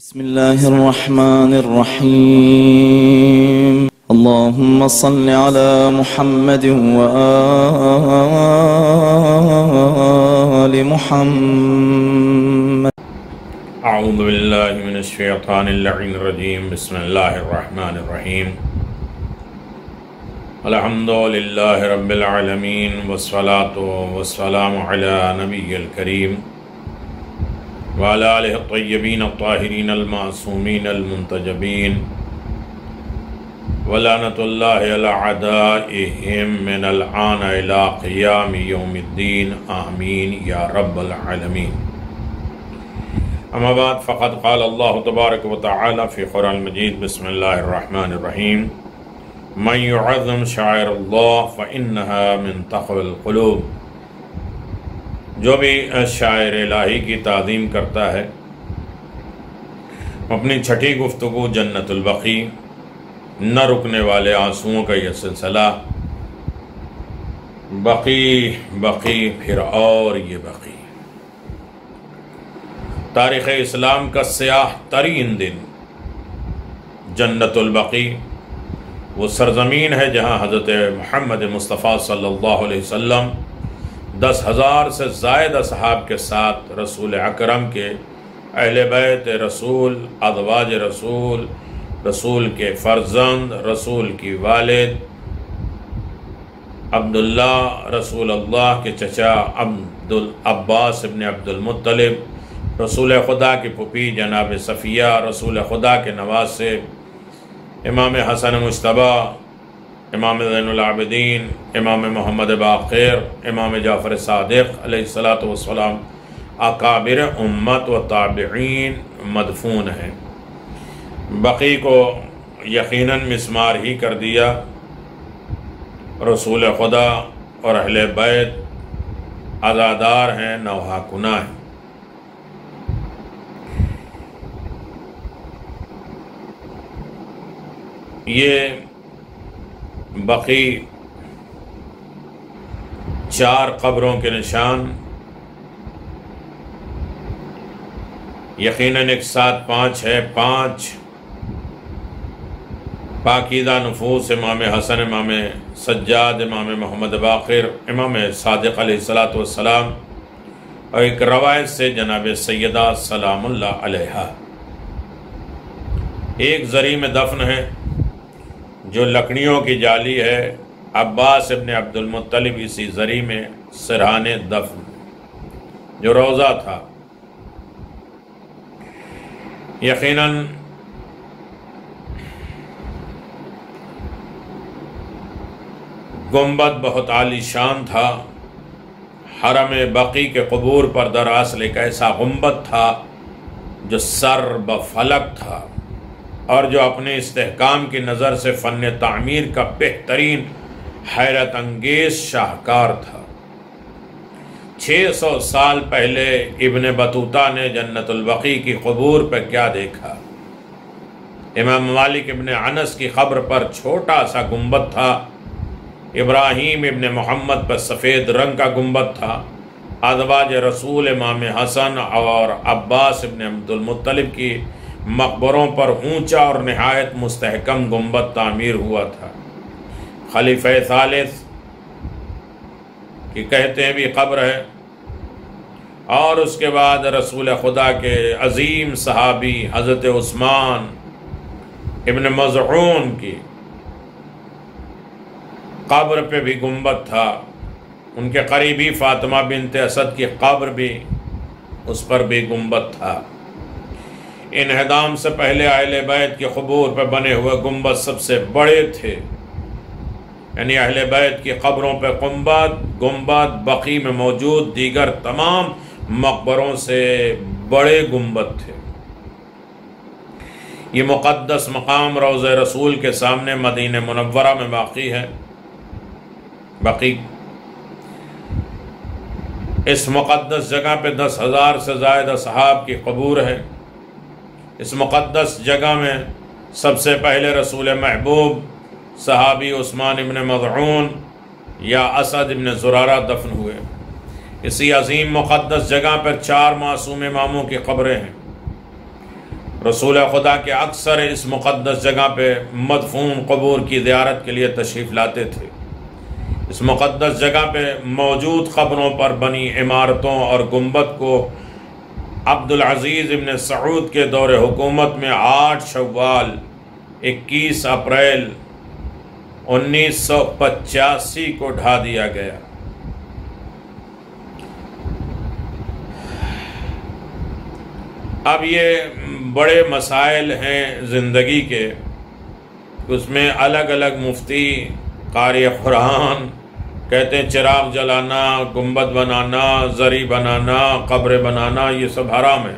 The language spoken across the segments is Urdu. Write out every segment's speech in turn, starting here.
بسم الله الرحمن الرحيم اللهم صل على محمد وآل محمد. اعوذ باللہ من الشیطان اللعین الرجیم. بسم اللہ الرحمن الرحیم. الحمد للہ رب العالمین والصلاة والسلام علی نبی الکریم وعلى آلہ الطیبین الطاہرین المعصومین المنتجبین ولعنۃ اللہ علی اعدائہم من الآن الی قیام یوم الدین آمین یا رب العالمین. اما بعد فقد قال اللہ تبارک و تعالی فی قرآن المجید. بسم اللہ الرحمن الرحیم. من يعظم شعائر اللہ فإنها من تقوى القلوب. جو بھی شاعر الہی کی تعظیم کرتا ہے اپنی چھٹی گفتگو جنت البقیع، نہ رکنے والے آنسوؤں کا یہ سلسلہ، بقیع بقیع پھر اور یہ بقیع. تاریخ اسلام کا سیاہ ترین دن جنت البقیع، وہ سرزمین ہے جہاں حضرت محمد مصطفیٰ صلی اللہ علیہ وسلم 10,000 سے زائد اصحاب کے ساتھ رسول اکرم کے اہل بیت رسول، ازواج رسول، رسول کے فرزند، رسول کی والد عبداللہ، رسول اللہ کے چچا عباس ابن عبد المطلب، رسول خدا کی پھوپھی جناب صفیہ، رسول خدا کے نواسے امام حسن مجتبیٰ، امام زین العابدین، امام محمد باقر، امام جعفر صادق علیہ السلام، اکابر امت و تابعین مدفون ہیں. بقیع کو یقیناً مسمار ہی کر دیا. رسول خدا اور اہل بیت عزادار ہیں، نوحہ کناں ہیں. یہ بقیع 4 قبروں کے نشان، یقیناً ایک ساتھ 5 ہے. 5 پاکیزہ نفوس، امام حسن، امام سجاد، امام محمد باقر، امام صادق علیہ السلام، اور ایک روایت سے جناب سیدہ سلام اللہ علیہا. ایک زری میں دفن ہے جو لکڑیوں کی جالی ہے. عباس ابن عبد المطلب اسی زری میں سرہانے دفن جو روضہ تھا. یقیناً گنبد بہت عالی شان تھا. حرم بقیع کے قبور پر دراصل ایک ایسا گنبد تھا جو سر بفلک تھا اور جو اپنے استحکام کی نظر سے فن تعمیر کا بہترین حیرت انگیز شاہکار تھا. 600 سال پہلے ابن بطوطہ نے جنت البقیع کی قبور پر کیا دیکھا؟ امام مالک ابن انس کی قبر پر چھوٹا سا گنبد تھا. ابراہیم ابن محمد پر سفید رنگ کا گنبد تھا. ازواج رسول امام حسن اور عباس ابن عبد المطلب کی مقبروں پر اونچا اور نہایت مستحکم گنبد تعمیر ہوا تھا. خلیفہ ثالث کی کہتے ہیں بھی قبر ہے، اور اس کے بعد رسول خدا کے عظیم صحابی حضرت عثمان ابن مظعون کی قبر پہ بھی گنبد تھا. ان کے قریبی فاطمہ بنت اسد کی قبر بھی، اس پر بھی گنبد تھا. انہدام سے پہلے اہل بیت کے قبور پہ بنے ہوئے گنبد سب سے بڑے تھے. یعنی اہل بیت کی قبروں پہ گنبد بقیع میں موجود دیگر تمام مقبروں سے بڑے گنبد تھے. یہ مقدس مقام روضہ رسول کے سامنے مدینہ منورہ میں واقع ہے. بقیع اس مقدس جگہ پہ 10,000 سے زائد اصحاب کی قبور ہے. اس مقدس جگہ میں سب سے پہلے رسول محبوب صحابی عثمان ابن مظعون یا اسد ابن زرارہ دفن ہوئے. اسی عظیم مقدس جگہ پر 4 معصوم اماموں کی قبریں ہیں. رسول خدا کے اکثر اس مقدس جگہ پہ مدفون قبور کی زیارت کے لیے تشریف لاتے تھے۔ اس مقدس جگہ پہ موجود قبروں پر بنی عمارتوں اور گنبد کو عبدالعزیز ابن سعود کے دور حکومت میں 8 شوال 21 اپریل 1985 کو ڈھا دیا گیا۔ اب یہ بڑے مسائل ہیں زندگی کے، اس میں الگ الگ مفتی قاری قرآن کہتے ہیں چراغ جلانا، گنبد بنانا، زری بنانا، قبر بنانا یہ سب حرام ہے۔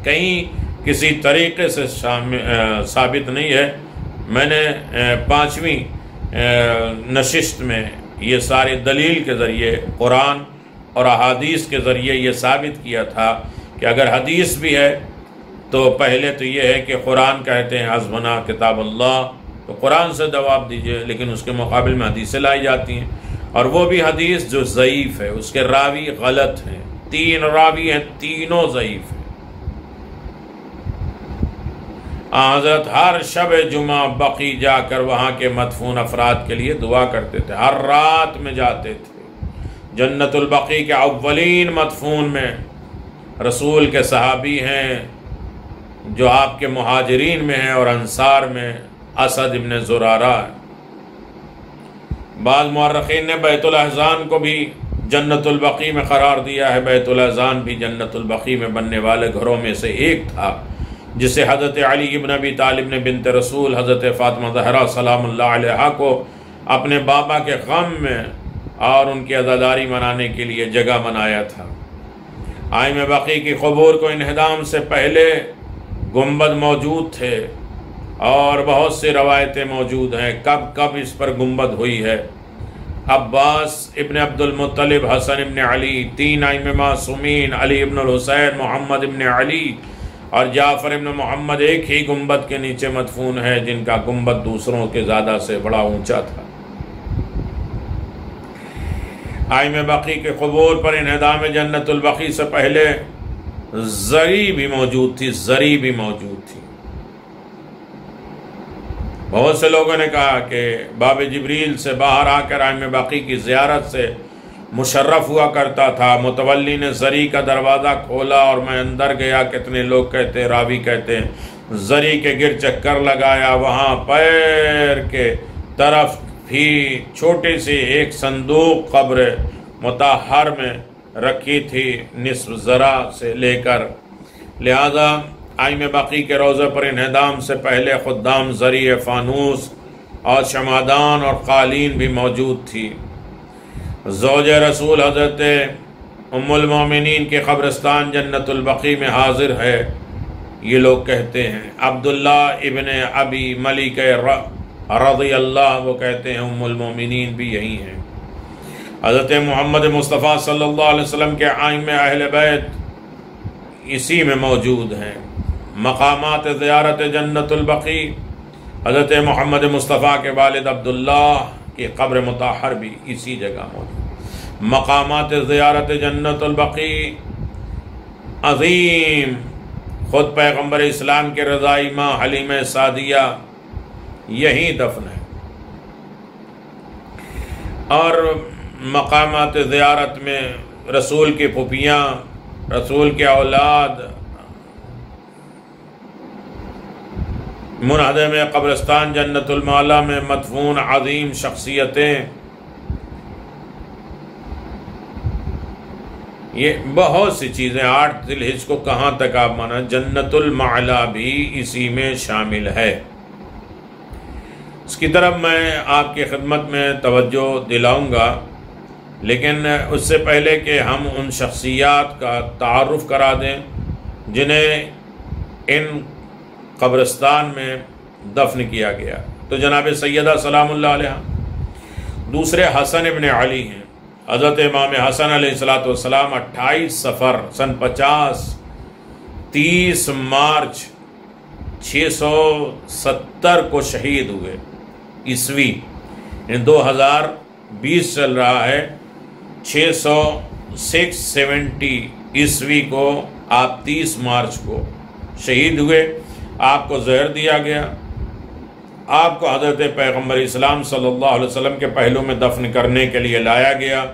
کہیں کسی طریقے سے ثابت نہیں ہے۔ میں نے 5ویں نشست میں یہ ساری دلیل کے ذریعے قرآن اور احادیث کے ذریعے یہ ثابت کیا تھا کہ اگر حدیث بھی ہے تو پہلے تو یہ ہے کہ قرآن کہتے ہیں حسبنا کتاب اللہ، تو قرآن سے جواب دیجئے، لیکن اس کے مقابل میں حدیثیں لائی جاتی ہیں، اور وہ بھی حدیث جو ضعیف ہے، اس کے راوی غلط ہیں، 3 راوی ہیں، تینوں ضعیف ہیں۔ حضرت ہر شب جمعہ بقی جا کر وہاں کے مدفون افراد کے لیے دعا کرتے تھے، ہر رات میں جاتے تھے۔ جنت البقی کے اولین مدفون میں رسول کے صحابی ہیں جو آپ کے مہاجرین میں ہیں اور انصار میں اسد ابن زرارہ ہے۔ بعض مورخین نے بیت الاحزان کو بھی جنت البقی میں قرار دیا ہے۔ بیت الاحزان بھی جنت البقی میں بننے والے گھروں میں سے ایک تھا، جسے حضرت علی ابن ابی طالب نے بنت رسول حضرت فاطمہ زہرا سلام اللہ علیہا کو اپنے بابا کے غم میں اور ان کی عزاداری منانے کے لیے جگہ بنایا تھا۔ آئم بقی کی قبور کو انہدام سے پہلے گنبد موجود تھے اور بہت سی روایتیں موجود ہیں کب اس پر گنبد ہوئی ہے۔ عباس ابن عبد المطلب، حسن ابن علی، 3 ائمہ معصومین علی ابن الحسین، محمد ابن علی اور جعفر ابن محمد ایک ہی گنبد کے نیچے مدفون ہے، جن کا گنبد دوسروں کے زیادہ سے بڑا اونچا تھا۔ آئم بقی کے قبور پر انہدام جنت البقی سے پہلے زری بھی موجود تھی۔ بہت سے لوگوں نے کہا کہ باب جبریل سے باہر آ کر آئم بقی کی زیارت سے مشرف ہوا کرتا تھا۔ متولی نے زری کا دروازہ کھولا اور میں اندر گیا۔ کتنے لوگ کہتے ہیں، راوی کہتے ہیں زری کے گر چکر لگایا، وہاں پیر کے طرف بھی چھوٹی سی ایک صندوق قبر مطہر میں رکھی تھی، نصف ذرا سے لے کر۔ لہذا آئم بقی کے روضے پر انہدام سے پہلے خدام زری، فانوس اور شمعدان اور قالین بھی موجود تھی۔ زوج رسول حضرت ام المومنین کے قبرستان جنت البقی میں حاضر ہے، یہ لوگ کہتے ہیں۔ عبداللہ ابن ابی ملیک رضی اللہ، وہ کہتے ہیں ام المومنین بھی یہی ہیں۔ حضرت محمد مصطفیٰ صلی اللہ علیہ وسلم کے ائمہ اہل بیت اسی میں موجود ہیں۔ مقامات زیارت جنت البقی، حضرت محمد مصطفیٰ کے والد عبداللہ کی قبر مطہر بھی اسی جگہ موجود۔ مقامات زیارت جنت البقی عظیم، خود پیغمبر اسلام کے رضائی ماں حلیمہ سعدیہ یہی دفن ہے۔ اور مقامات زیارت میں رسول کی پھوپھیاں، رسول کے اولاد، منہدم قبرستان جنت المعلا میں مدفون عظیم شخصیتیں، یہ بہت سی چیزیں۔ 8 ذی الحجہ کو کہاں تک آپ مانا، جنت المعلا بھی اسی میں شامل ہے۔ اس کی طرف میں آپ کی خدمت میں توجہ دلاؤں گا، لیکن اس سے پہلے کہ ہم ان شخصیات کا تعارف کرا دیں جنہیں ان قبرستان میں دفن کیا گیا، تو جناب سیدہ سلام اللہ علیہ دوسرے حسن ابن علی ہیں۔ حضرت امام حسن علیہ السلام 28 صفر سن 50 30 مارچ 670 کو شہید ہوئے عیسوی، 2020 چل رہا ہے، 670 عیسوی کو آپ 30 مارچ کو شہید ہوئے، آپ کو زہر دیا گیا، آپ کو حضرت پیغمبر اسلام صلی اللہ علیہ وسلم کے پہلو میں دفن کرنے کے لیے لایا گیا،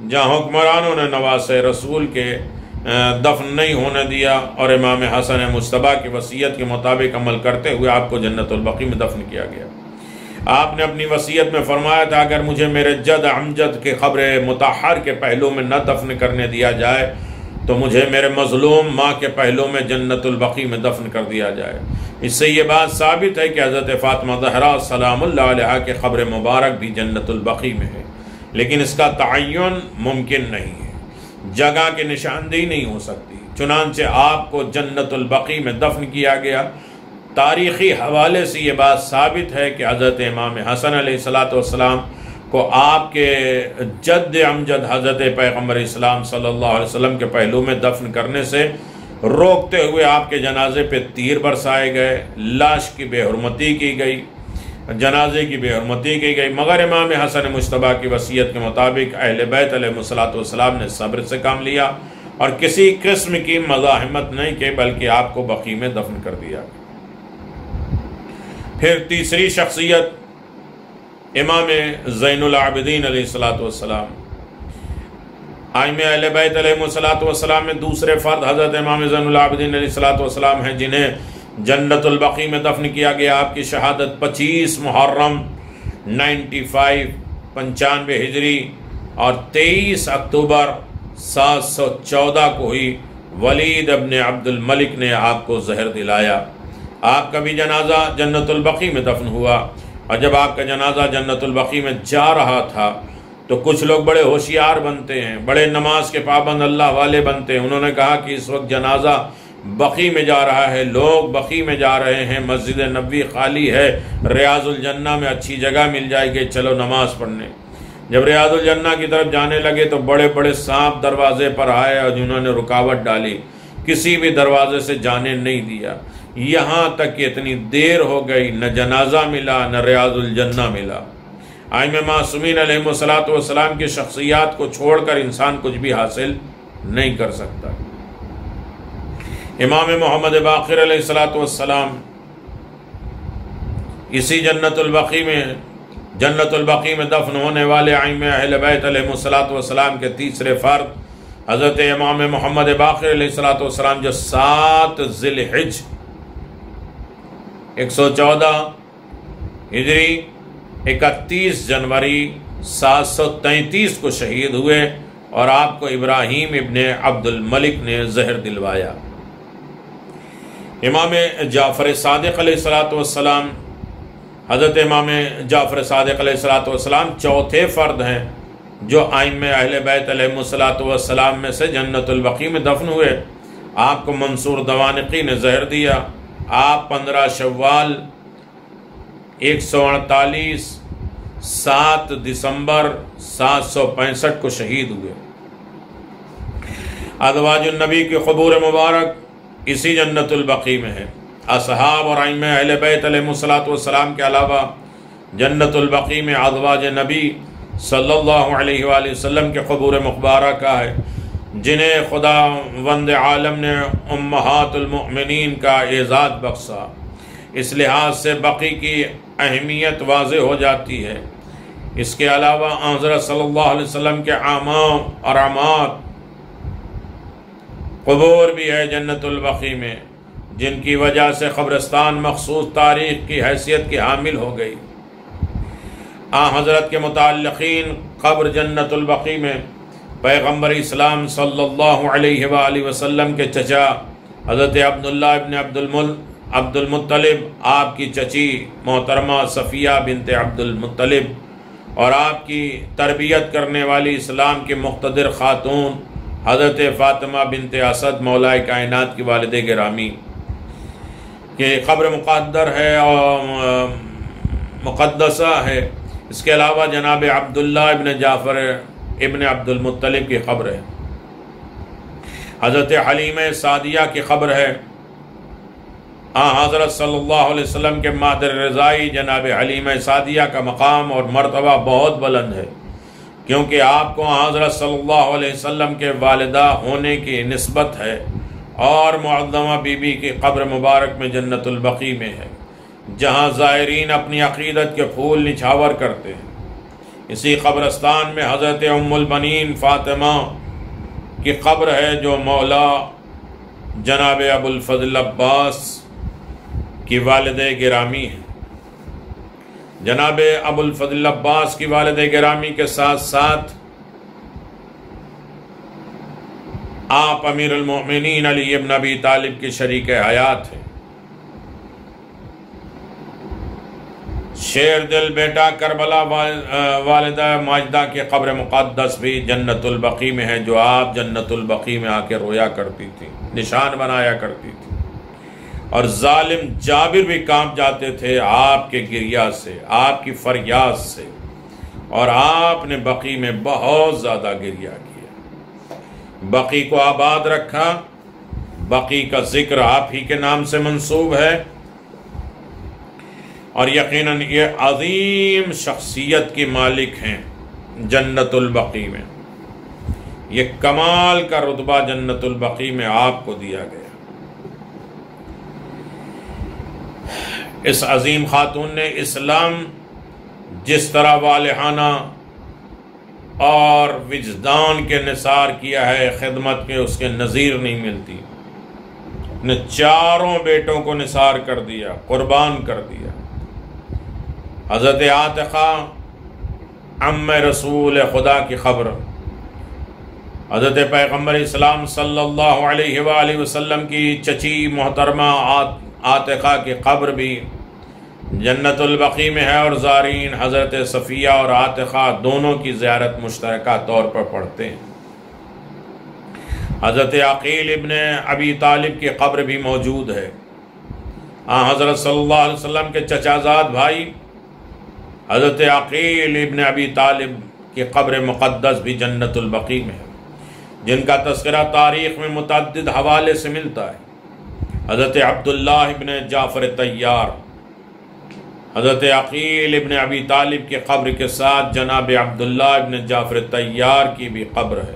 جہاں حکمرانوں نے نواسے رسول کے دفن نہیں ہونے دیا، اور امام حسن مجتبیٰ کی وصیت کے مطابق عمل کرتے ہوئے آپ کو جنت البقیع میں دفن کیا گیا۔ آپ نے اپنی وصیت میں فرمایا تھا اگر مجھے میرے جد امجد کے قبر مطہر کے پہلو میں نہ دفن کرنے دیا جائے تو مجھے میرے مظلوم ماں کے پہلو میں جنت البقیع میں دفن کر دیا جائے۔ اس سے یہ بات ثابت ہے کہ حضرت فاطمہ زہرا سلام اللہ علیہا کے قبر مبارک بھی جنت البقیع میں ہے، لیکن اس کا تعین ممکن نہیں ہے، جگہ کی نشاندہی نہیں ہو سکتی، چنانچہ آپ کو جنت البقیع میں دفن کیا گیا۔ تاریخی حوالے سے یہ بات ثابت ہے کہ حضرت امام حسن علیہ السلام کو آپ کے جد امجد حضرت پیغمبر اسلام صلی اللہ علیہ وسلم کے پہلو میں دفن کرنے سے روکتے ہوئے آپ کے جنازے پہ تیر برسائے گئے، لاش کی بے حرمتی کی گئی، جنازے کی بے حرمتی کی گئی، مگر امام حسن مجتبیٰ کی وصیت کے مطابق اہل بیت علیہ السلام نے صبر سے کام لیا اور کسی قسم کی مزاحمت نہیں کی، بلکہ آپ کو بقیع میں دفن کر دیا۔ پھر تیسری شخصیت امام زین العابدین علیہ السلام، ائمہ اہل بیت علیہ السلام میں دوسرے فرد حضرت امام زین العابدین علیہ السلام ہیں، جنہیں جنت البقیع میں دفن کیا گیا۔ آپ کی شہادت 25 محرم 95 ہجری اور 23 اکتوبر 714 کو ہوئی۔ ولید ابن عبد الملک نے آپ کو زہر دلایا۔ آپ کا بھی جنازہ جنت البقیع میں دفن ہوا، اور جب آپ کا جنازہ جنت البقیع میں جا رہا تھا تو کچھ لوگ بڑے ہوشیار بنتے ہیں، بڑے نماز کے پابند اللہ والے بنتے ہیں۔ انہوں نے کہا کہ اس وقت جنازہ بقیع میں جا رہا ہے، لوگ بقیع میں جا رہے ہیں، مسجد نبوی خالی ہے، ریاض الجنہ میں اچھی جگہ مل جائے گی، چلو نماز پڑھنے۔ جب ریاض الجنہ کی طرف جانے لگے تو بڑے بڑے سانپ دروازے پر آئے اور جنہوں نے رکاوٹ ڈالی، کسی بھی دروازے سے جانے نہیں دیا، یہاں تک کہ اتنی دیر ہو گئی نہ جنازہ ملا نہ ریاض الجنہ ملا۔ ائمہ معصومین علیہ السلام کی شخصیات کو چھوڑ کر انسان کچھ بھی حاصل نہیں کر سکتا۔ امام محمد باقر علیہ السلام اسی جنت البقیع میں دفن ہونے والے ائمہ اہل بیت علیہ السلام کے تیسرے فرد حضرت امام محمد باقر علیہ السلام، جو 7 ذی الحجہ 114 ہجری 31 جنوری 733 کو شہید ہوئے، اور آپ کو ابراہیم ابن عبد الملک نے زہر دلوایا۔ امام جعفر صادق علیہ السلام، حضرت امام جعفر صادق علیہ السلام چوتھے فرد ہیں جو ائمہ اہل بیت علیہ السلام میں سے جنت البقیع میں دفن ہوئے۔ آپ کو منصور دوانقی نے زہر دیا۔ آپ 15 شوال 148 7 دسمبر 765 کو شہید ہوئے۔ ازواج النبی کی قبور مبارک اسی جنت البقیع میں ہے۔ اصحاب اور ائمہ اہل بیت علیہ السلام کے علاوہ جنت البقیع میں ازواج نبی صلی اللہ علیہ وآلہ وسلم کے قبور مبارکہ ہے، جنہیں خداوند عالم نے امہات المؤمنین کا اعزاز بخشا۔ اس لحاظ سے بقیع کی اہمیت واضح ہو جاتی ہے۔ اس کے علاوہ حضرت صلی اللہ علیہ وسلم کے اعمام اور عمات قبور بھی ہے جنت البقیع میں، جن کی وجہ سے قبرستان مخصوص تاریخ کی حیثیت کی حامل ہو گئی۔ حضرت کے متعلقین قبر جنت البقیع میں پیغمبر اسلام صلی اللہ علیہ وآلہ وسلم کے چچا حضرت عبداللہ ابن عبد المطلب، آپ کی چچی محترمہ صفیہ بنت عبد المطلب، اور آپ کی تربیت کرنے والی اسلام کی مقتدر خاتون حضرت فاطمہ بنت اسد مولائے کائنات کی والد گرامی کہ قبر مقدر ہے اور مقدسہ ہے۔ اس کے علاوہ جناب عبداللہ ابن جعفر ابن عبد المطلب کی قبر ہے، حضرت حلیمہ سعدیہ کی قبر ہے۔ حضرت صلی اللہ علیہ وسلم کے مادر رضائی جناب حلیمہ سعدیہ کا مقام اور مرتبہ بہت بلند ہے، کیونکہ آپ کو حضرت صلی اللہ علیہ وسلم کے والدہ ہونے کی نسبت ہے، اور معظمہ بی بی کی قبر مبارک میں جنت البقیع میں ہے، جہاں زائرین اپنی عقیدت کے پھول نچھاور کرتے ہیں۔ اسی قبرستان میں حضرت ام البنین فاطمہ کی قبر ہے، جو مولا جناب ابو الفضل عباس کی والد گرامی ہے۔ جناب ابو الفضل عباس کی والد گرامی کے ساتھ ساتھ آپ امیر المؤمنین علی ابن ابی طالب کی شریک حیات ہیں۔ شیر دل بیٹا کربلا والدہ ماجدہ کی قبر مقدس بھی جنت البقیع میں ہے، جو آپ جنت البقیع میں آ کے رویا کرتی تھی، نشان بنایا کرتی تھی، اور ظالم جابر بھی کانپ جاتے تھے آپ کے گریہ سے، آپ کی فریاد سے، اور آپ نے بقیع میں بہت زیادہ گریہ کیا، بقیع کو آباد رکھا۔ بقیع کا ذکر آپ ہی کے نام سے منسوب ہے، اور یقیناً یہ عظیم شخصیت کی مالک ہیں جنت البقیع میں، یہ کمال کا رتبہ جنت البقیع میں آپ کو دیا گیا۔ اس عظیم خاتون نے اسلام جس طرح والہانہ اور وجدان کے نثار کیا ہے، خدمت کے اس کے نظیر نہیں ملتی۔ نے چاروں بیٹوں کو نثار کر دیا، قربان کر دیا۔ حضرت عاتقہ ام رسول خدا کی قبر، حضرت پیغمبر اسلام صلی اللہ علیہ وآلہ وسلم کی چچی محترمہ عاتقہ کی قبر بھی جنت البقیع میں ہے، اور زائرین حضرت صفیہ اور عاتقہ دونوں کی زیارت مشترکہ طور پر پڑھتے ہیں۔ حضرت عقیل ابن ابی طالب کی قبر بھی موجود ہے۔ حضرت صلی اللہ علیہ وسلم کے چچا زاد بھائی حضرت عقیل ابن ابی طالب کی قبر مقدس بھی جنت البقیع میں ہے، جن کا تذکرہ تاریخ میں متعدد حوالے سے ملتا ہے۔ حضرت عبداللہ ابن جعفر طیار، حضرت عقیل ابن ابی طالب کی قبر کے ساتھ جناب عبداللہ ابن جعفر طیار کی بھی قبر ہے،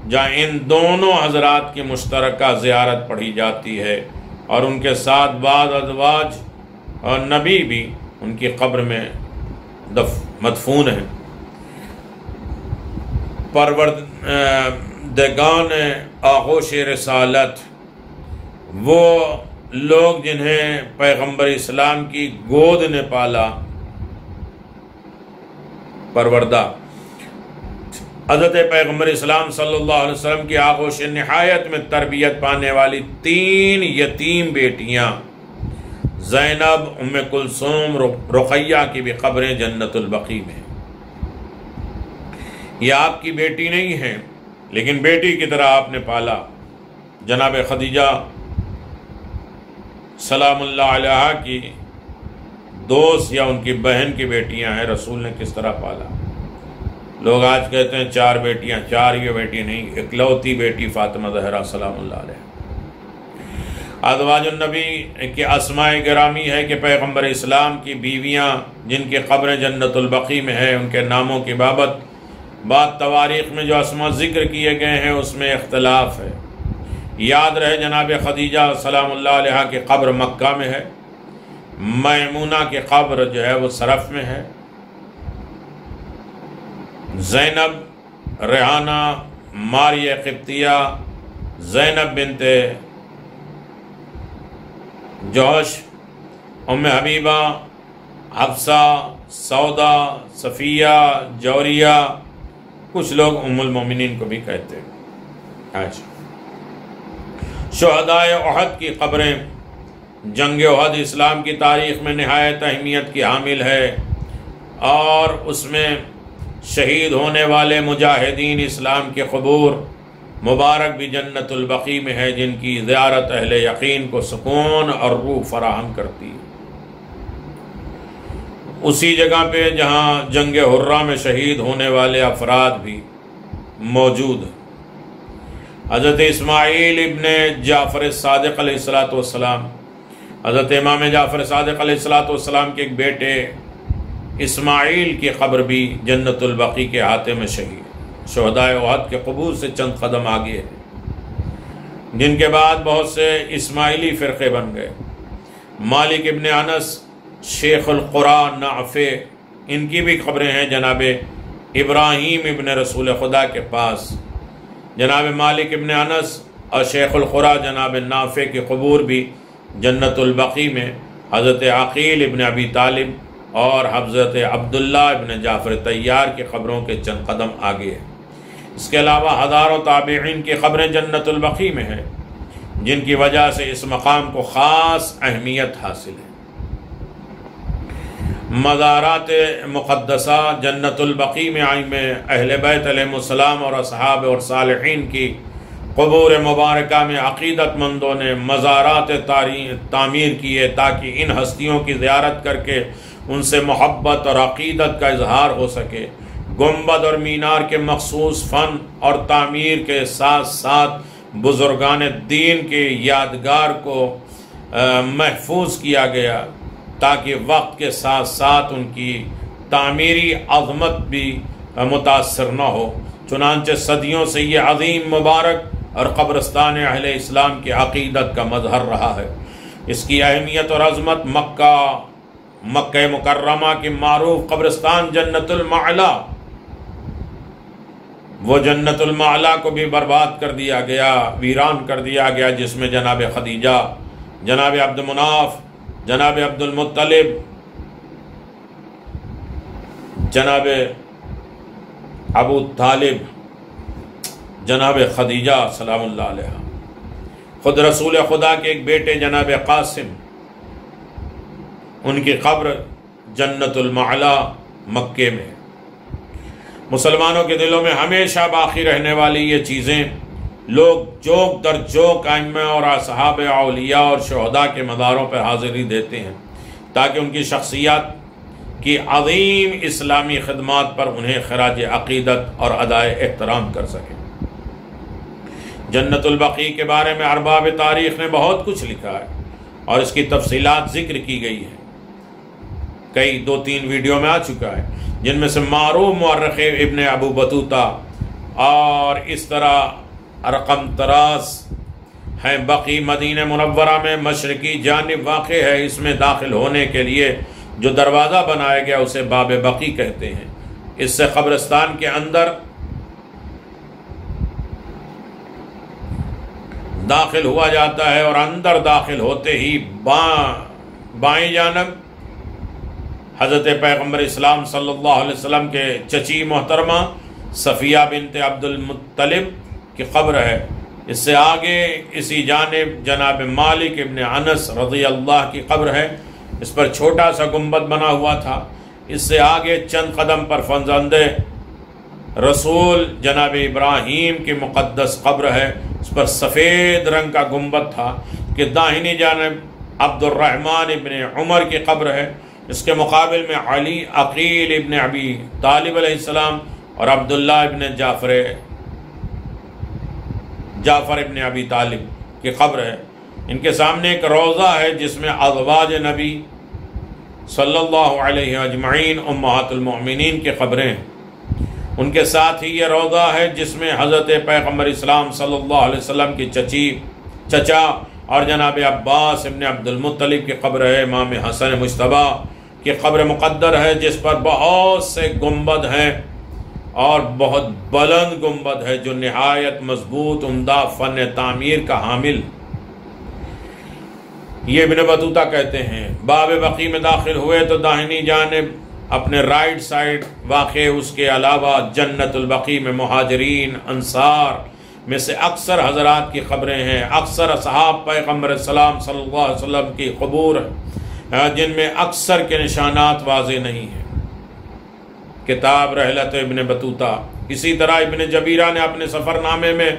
جہاں ان دونوں حضرات کی مشترکہ زیارت پڑھی جاتی ہے، اور ان کے ساتھ بعض ازواج اور نبی بھی ان کی قبر میں مدفون ہیں۔ پروردگان آغوش رسالت، وہ لوگ جنہیں پیغمبر اسلام کی گود نے پالا، پروردہ حضرت پیغمبر اسلام صلی اللہ علیہ وسلم کی آغوش نہایت میں تربیت پانے والی 3 یتیم بیٹیاں زینب، ام کلثوم، رقیہ کی بھی قبریں جنت البقیع میں۔ یہ آپ کی بیٹی نہیں ہیں، لیکن بیٹی کی طرح آپ نے پالا۔ جناب خدیجہ سلام اللہ علیہا کی دوست یا ان کی بہن کی بیٹیاں ہیں، رسول نے کس طرح پالا۔ لوگ آج کہتے ہیں 4 بیٹیاں، 4 یہ بیٹی نہیں، اکلوتی بیٹی فاطمہ زہرا سلام اللہ علیہ۔ ازواج النبی کی اسماء گرامی ہے کہ پیغمبر اسلام کی بیویاں جن کی قبریں جنت البقیع میں ہے، ان کے ناموں کی بابت بعد تواریخ میں جو اسماء ذکر کیے گئے ہیں اس میں اختلاف ہے۔ یاد رہے جناب خدیجہ سلام اللہ علیہ کی قبر مکہ میں ہے، میمونہ کی قبر جو ہے وہ صرف میں ہے، زینب، ریحانہ، ماریہ قبطیہ، زینب بنت جوش، ام حبیبہ، حفصہ، سودا، صفیہ، جوریہ، کچھ لوگ ام المومنین کو بھی کہتے ہیں۔ شہدائے احد کی قبریں، جنگ احد اسلام کی تاریخ میں نہایت اہمیت کی حامل ہے، اور اس میں شہید ہونے والے مجاہدین اسلام کے قبور مبارک بھی جنت البقیع میں ہے، جن کی زیارت اہل یقین کو سکون اور روح فراہم کرتی ہے۔ اسی جگہ پہ جہاں جنگ حرہ میں شہید ہونے والے افراد بھی موجود ہیں۔ حضرت اسماعیل ابن جعفر صادق علیہ السلام، حضرت امام جعفر صادق علیہ السلام کے ایک بیٹے اسماعیل کی قبر بھی جنت البقیع کے احاطے میں شہید، شہدائے احد کے قبور سے چند قدم آگے ہے۔ جن کے بعد بہت سے اسماعیلی فرقے بن گئے. مالک ابن انس، شیخ القرآن نافع، ان کی بھی قبریں ہیں جناب ابراہیم ابن رسول خدا کے پاس. جناب مالک ابن انس اور شیخ القرآن جناب نافع کی قبور بھی جنت البقیع میں حضرت عقیل ابن ابی طالب اور حضرت عبداللہ ابن جعفر طیار کی قبروں کے چند قدم آگے ہیں. اس کے علاوہ ہزاروں تابعین کی قبریں جنت البقیع میں ہیں، جن کی وجہ سے اس مقام کو خاص اہمیت حاصل ہے. مزارات مقدسہ جنت البقیع میں اہل بیت علیہ السلام اور اصحاب اور صالحین کی قبور مبارکہ میں عقیدت مندوں نے مزارات تعمیر کیے تاکہ ان ہستیوں کی زیارت کر کے ان سے محبت اور عقیدت کا اظہار ہو سکے. گنبد اور مینار کے مخصوص فن اور تعمیر کے ساتھ ساتھ بزرگان دین کی یادگار کو محفوظ کیا گیا تاکہ وقت کے ساتھ ساتھ ان کی تعمیری عظمت بھی متاثر نہ ہو. چنانچہ صدیوں سے یہ عظیم مبارک اور قبرستان اہل اسلام کی عقیدت کا مظہر رہا ہے. اس کی اہمیت اور عظمت مکہ مکرمہ کی معروف قبرستان جنت المعلا، وہ جنت المعلا کو بھی برباد کر دیا گیا، ویران کر دیا گیا، جس میں جناب خدیجہ، جناب عبد مناف، جناب عبد المطلب، جناب ابو طالب، جناب خدیجہ سلام اللہ علیہ، خود رسول خدا کے ایک بیٹے جناب قاسم، ان کی قبر جنت المعلا مکے میں. مسلمانوں کے دلوں میں ہمیشہ باقی رہنے والی یہ چیزیں لوگ جوک در جوک ائمہ اور اصحاب اولیاء اور شہداء کے مزاروں پر حاضری دیتے ہیں تاکہ ان کی شخصیات کی عظیم اسلامی خدمات پر انہیں خراج عقیدت اور ادائے احترام کر سکیں. جنت البقیع کے بارے میں ارباب تاریخ نے بہت کچھ لکھا ہے اور اس کی تفصیلات ذکر کی گئی ہے، کئی 2-3 ویڈیو میں آ چکا ہے، جن میں سے معروف مورخ ابن ابو بطوطہ اور اس طرح رقم طراز ہیں. بقیع مدینہ منورہ میں مشرقی جانب واقع ہے. اس میں داخل ہونے کے لیے جو دروازہ بنایا گیا اسے باب بقیع کہتے ہیں. اس سے قبرستان کے اندر داخل ہوا جاتا ہے اور اندر داخل ہوتے ہی بائیں جانب حضرت پیغمبر اسلام صلی اللہ علیہ وسلم کے چچی محترمہ صفیہ بنت عبد المطلب کی قبر ہے. اس سے آگے اسی جانب جناب مالک ابن انس رضی اللہ کی قبر ہے. اس پر چھوٹا سا گنبد بنا ہوا تھا. اس سے آگے چند قدم پر فرزند رسول جناب ابراہیم کی مقدس قبر ہے. اس پر سفید رنگ کا گنبد تھا کہ داہنی جانب عبد الرحمن ابن عمر کی قبر ہے. اس کے مقابل میں علی عقیل ابن ابی طالب علیہ السلام اور عبداللہ ابن جعفر ابن ابی طالب کی قبر ہے. ان کے سامنے ایک روضہ ہے جس میں ازواج نبی صلی اللہ علیہ اجمعین امہات المؤمنین کی قبریں ہیں. ان کے ساتھ ہی یہ روضہ ہے جس میں حضرت پیغمبر اسلام صلی اللہ علیہ وسلم کی چچا اور جناب عباس ابن عبد المطلب کی قبر ہے. امام حسن مجتبی کی قبر مقدر ہے جس پر بہت سے گنبد ہیں اور بہت بلند گنبد ہے جو نہایت مضبوط عمدہ فن تعمیر کا حامل. یہ ابن بطوطہ کہتے ہیں باب بقیع میں داخل ہوئے تو داہنی جانب اپنے رائٹ سائڈ واقع اس کے علاوہ جنت البقیع میں مہاجرین انصار میں سے اکثر حضرات کی قبریں ہیں. اکثر اصحاب پیغمبر السلام صلی اللہ علیہ وسلم کی قبور جن میں اکثر کے نشانات واضح نہیں ہیں. کتاب رحلت ابن بطوطہ. اسی طرح ابن جبیرہ نے اپنے سفر نامے میں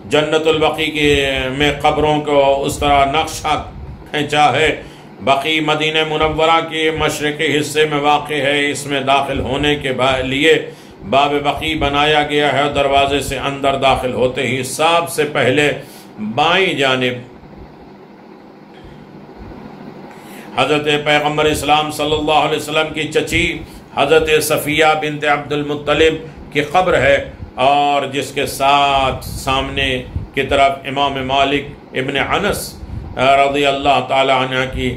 جنت البقیع میں قبروں کو اس طرح نقشہ کھینچا ہے. بقیع مدینہ منورہ کے مشرقی حصے میں واقع ہے. اس میں داخل ہونے کے لیے باب بقیع بنایا گیا ہے. دروازے سے اندر داخل ہوتے ہی سب سے پہلے بائیں جانب حضرت پیغمبر اسلام صلی اللہ علیہ وسلم کی چچی حضرت صفیہ بنت عبد المطلب کی قبر ہے اور جس کے ساتھ سامنے کی طرف امام مالک ابن انس رضی اللہ تعالی عنہ کی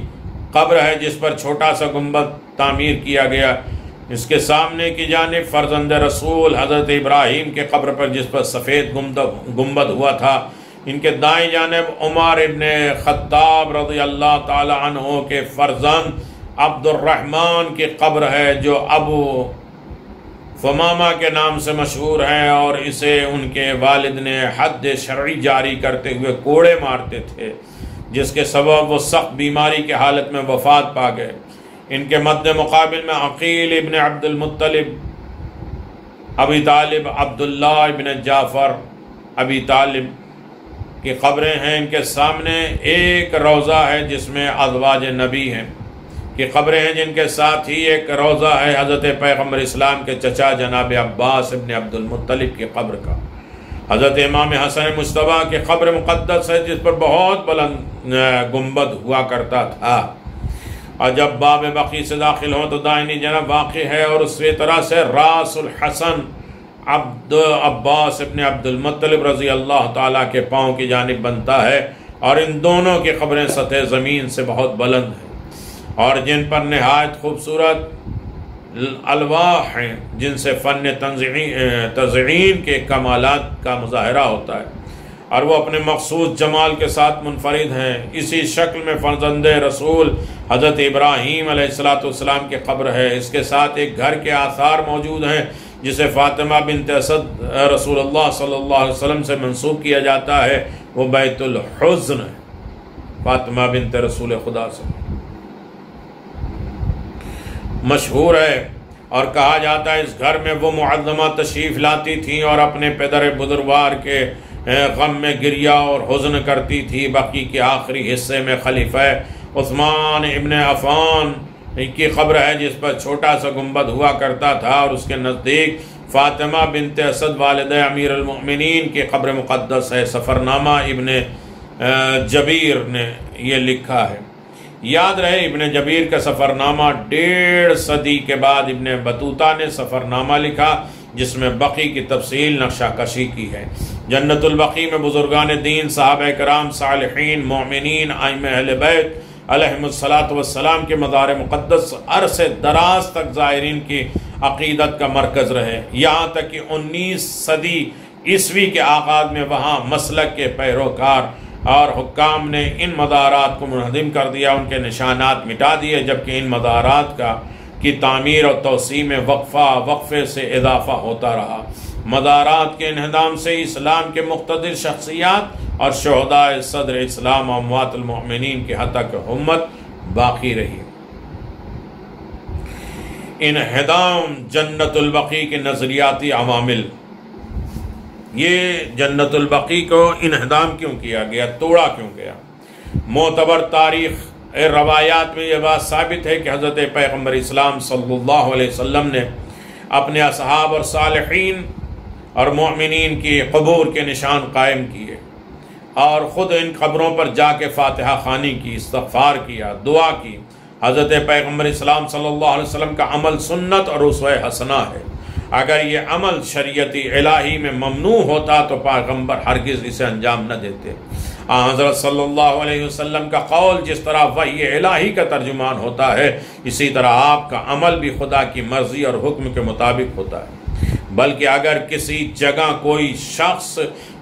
قبر ہے، جس پر چھوٹا سا گنبد تعمیر کیا گیا۔ اس کے سامنے کی جانب فرزند رسول حضرت ابراہیم کے قبر پر، جس پر سفید گنبد ہوا تھا۔ ان کے دائیں جانب عمر ابن خطاب رضی اللہ تعالی عنہ کے فرزند عبد الرحمن کی قبر ہے، جو ابو فمامہ کے نام سے مشہور ہیں، اور اسے ان کے والد نے حد شرعی جاری کرتے ہوئے کوڑے مارتے تھے، جس کے سبب وہ سخت بیماری کی حالت میں وفات پا گئے۔ ان کے مد مقابل میں عقیل ابن عبد المطلب، ابی طالب عبداللہ ابن جعفر ابی طالب کی قبریں ہیں۔ ان کے سامنے ایک روضہ ہے جس میں ازواج نبی ہیں کی قبریں ہیں، جن کے ساتھ ہی ایک روضہ ہے حضرت پیغمبر اسلام کے چچا جناب عباس ابن عبد المطلب کی قبر کا۔ حضرت امام حسن مصطفیٰ کی قبر مقدس ہے، جس پر بہت بلند گنبد ہوا کرتا تھا، اور جب باب بقیع سے داخل ہوں تو دائنی جانب واقع ہے، اور اسی طرح سے راس الحسن عباس ابن عبد المطلب رضی اللہ تعالیٰ کے پاؤں کی جانب بنتا ہے، اور ان دونوں کی قبریں سطح زمین سے بہت بلند ہیں، اور جن پر نہایت خوبصورت الواح ہیں، جن سے فن تزئین کے کمالات کا مظاہرہ ہوتا ہے، اور وہ اپنے مخصوص جمال کے ساتھ منفرد ہیں۔ اسی شکل میں فرزند رسول حضرت ابراہیم علیہ السلام کی قبر ہے۔ اس کے ساتھ ایک گھر کے آثار موجود ہیں، جسے فاطمہ بنت اسد رسول اللہ صلی اللہ علیہ وسلم سے منسوب کیا جاتا ہے۔ وہ بیت الحزن ہے، فاطمہ بنت رسول خدا سے مشہور ہے، اور کہا جاتا ہے اس گھر میں وہ معظمہ تشریف لاتی تھیں اور اپنے پدر بزرگوار کے غم میں گریہ اور حزن کرتی تھی۔ بقیع کے آخری حصے میں خلیفہ عثمان ابن عفان کی قبر ہے، جس پر چھوٹا سا گنبد ہوا کرتا تھا، اور اس کے نزدیک فاطمہ بنت اسد والدہ امیر المؤمنین کی قبر مقدس ہے۔ سفرنامہ ابن جبیر نے یہ لکھا ہے۔ یاد رہے ابن جبیر کا سفرنامہ 1.5 صدی کے بعد ابن بطوطہ نے سفرنامہ لکھا، جس میں بقیع کی تفصیل نقشہ کشی کی ہے۔ جنت البقیع میں بزرگان دین، صحابہ کرام، صالحین، مومنین، ائمہ اہل بیت علیہم السلام کے مزار مقدس عرصے دراز تک زائرین کی عقیدت کا مرکز رہے، یہاں تک کہ 19 صدی عیسوی کے آغاز میں وہاں مسلک کے پیروکار اور حکام نے ان مزارات کو منہدم کر دیا، ان کے نشانات مٹا دیے، جبکہ ان مزارات کی تعمیر اور توسیع میں وقفے سے اضافہ ہوتا رہا۔ مزارات کے انہدام سے اسلام کے مقتدر شخصیات اور شہداء صدر اسلام و اموات المؤمنین کی حتی کہ امت باقی رہی۔ انہدام جنت البقیع کے نظریاتی عوامل۔ یہ جنت البقیع کو انہدام کیوں کیا گیا، توڑا کیوں گیا؟ معتبر تاریخ روایات میں یہ بات ثابت ہے کہ حضرت پیغمبر اسلام صلی اللہ علیہ وسلم نے اپنے اصحاب اور صالحین اور مومنین کی قبور کے نشان قائم کیے، اور خود ان قبروں پر جا کے فاتحہ خوانی کی، استغفار کیا، دعا کی۔ حضرت پیغمبر اسلام صلی اللہ علیہ وسلم کا عمل سنت اور اسوہ حسنہ ہے۔ اگر یہ عمل شریعت الہی میں ممنوع ہوتا تو پیغمبر ہرگز اسے انجام نہ دیتے۔ حضرت صلی اللہ علیہ وسلم کا قول جس طرح وحی الہی کا ترجمان ہوتا ہے، اسی طرح آپ کا عمل بھی خدا کی مرضی اور حکم کے مطابق ہوتا ہے۔ بلکہ اگر کسی جگہ کوئی شخص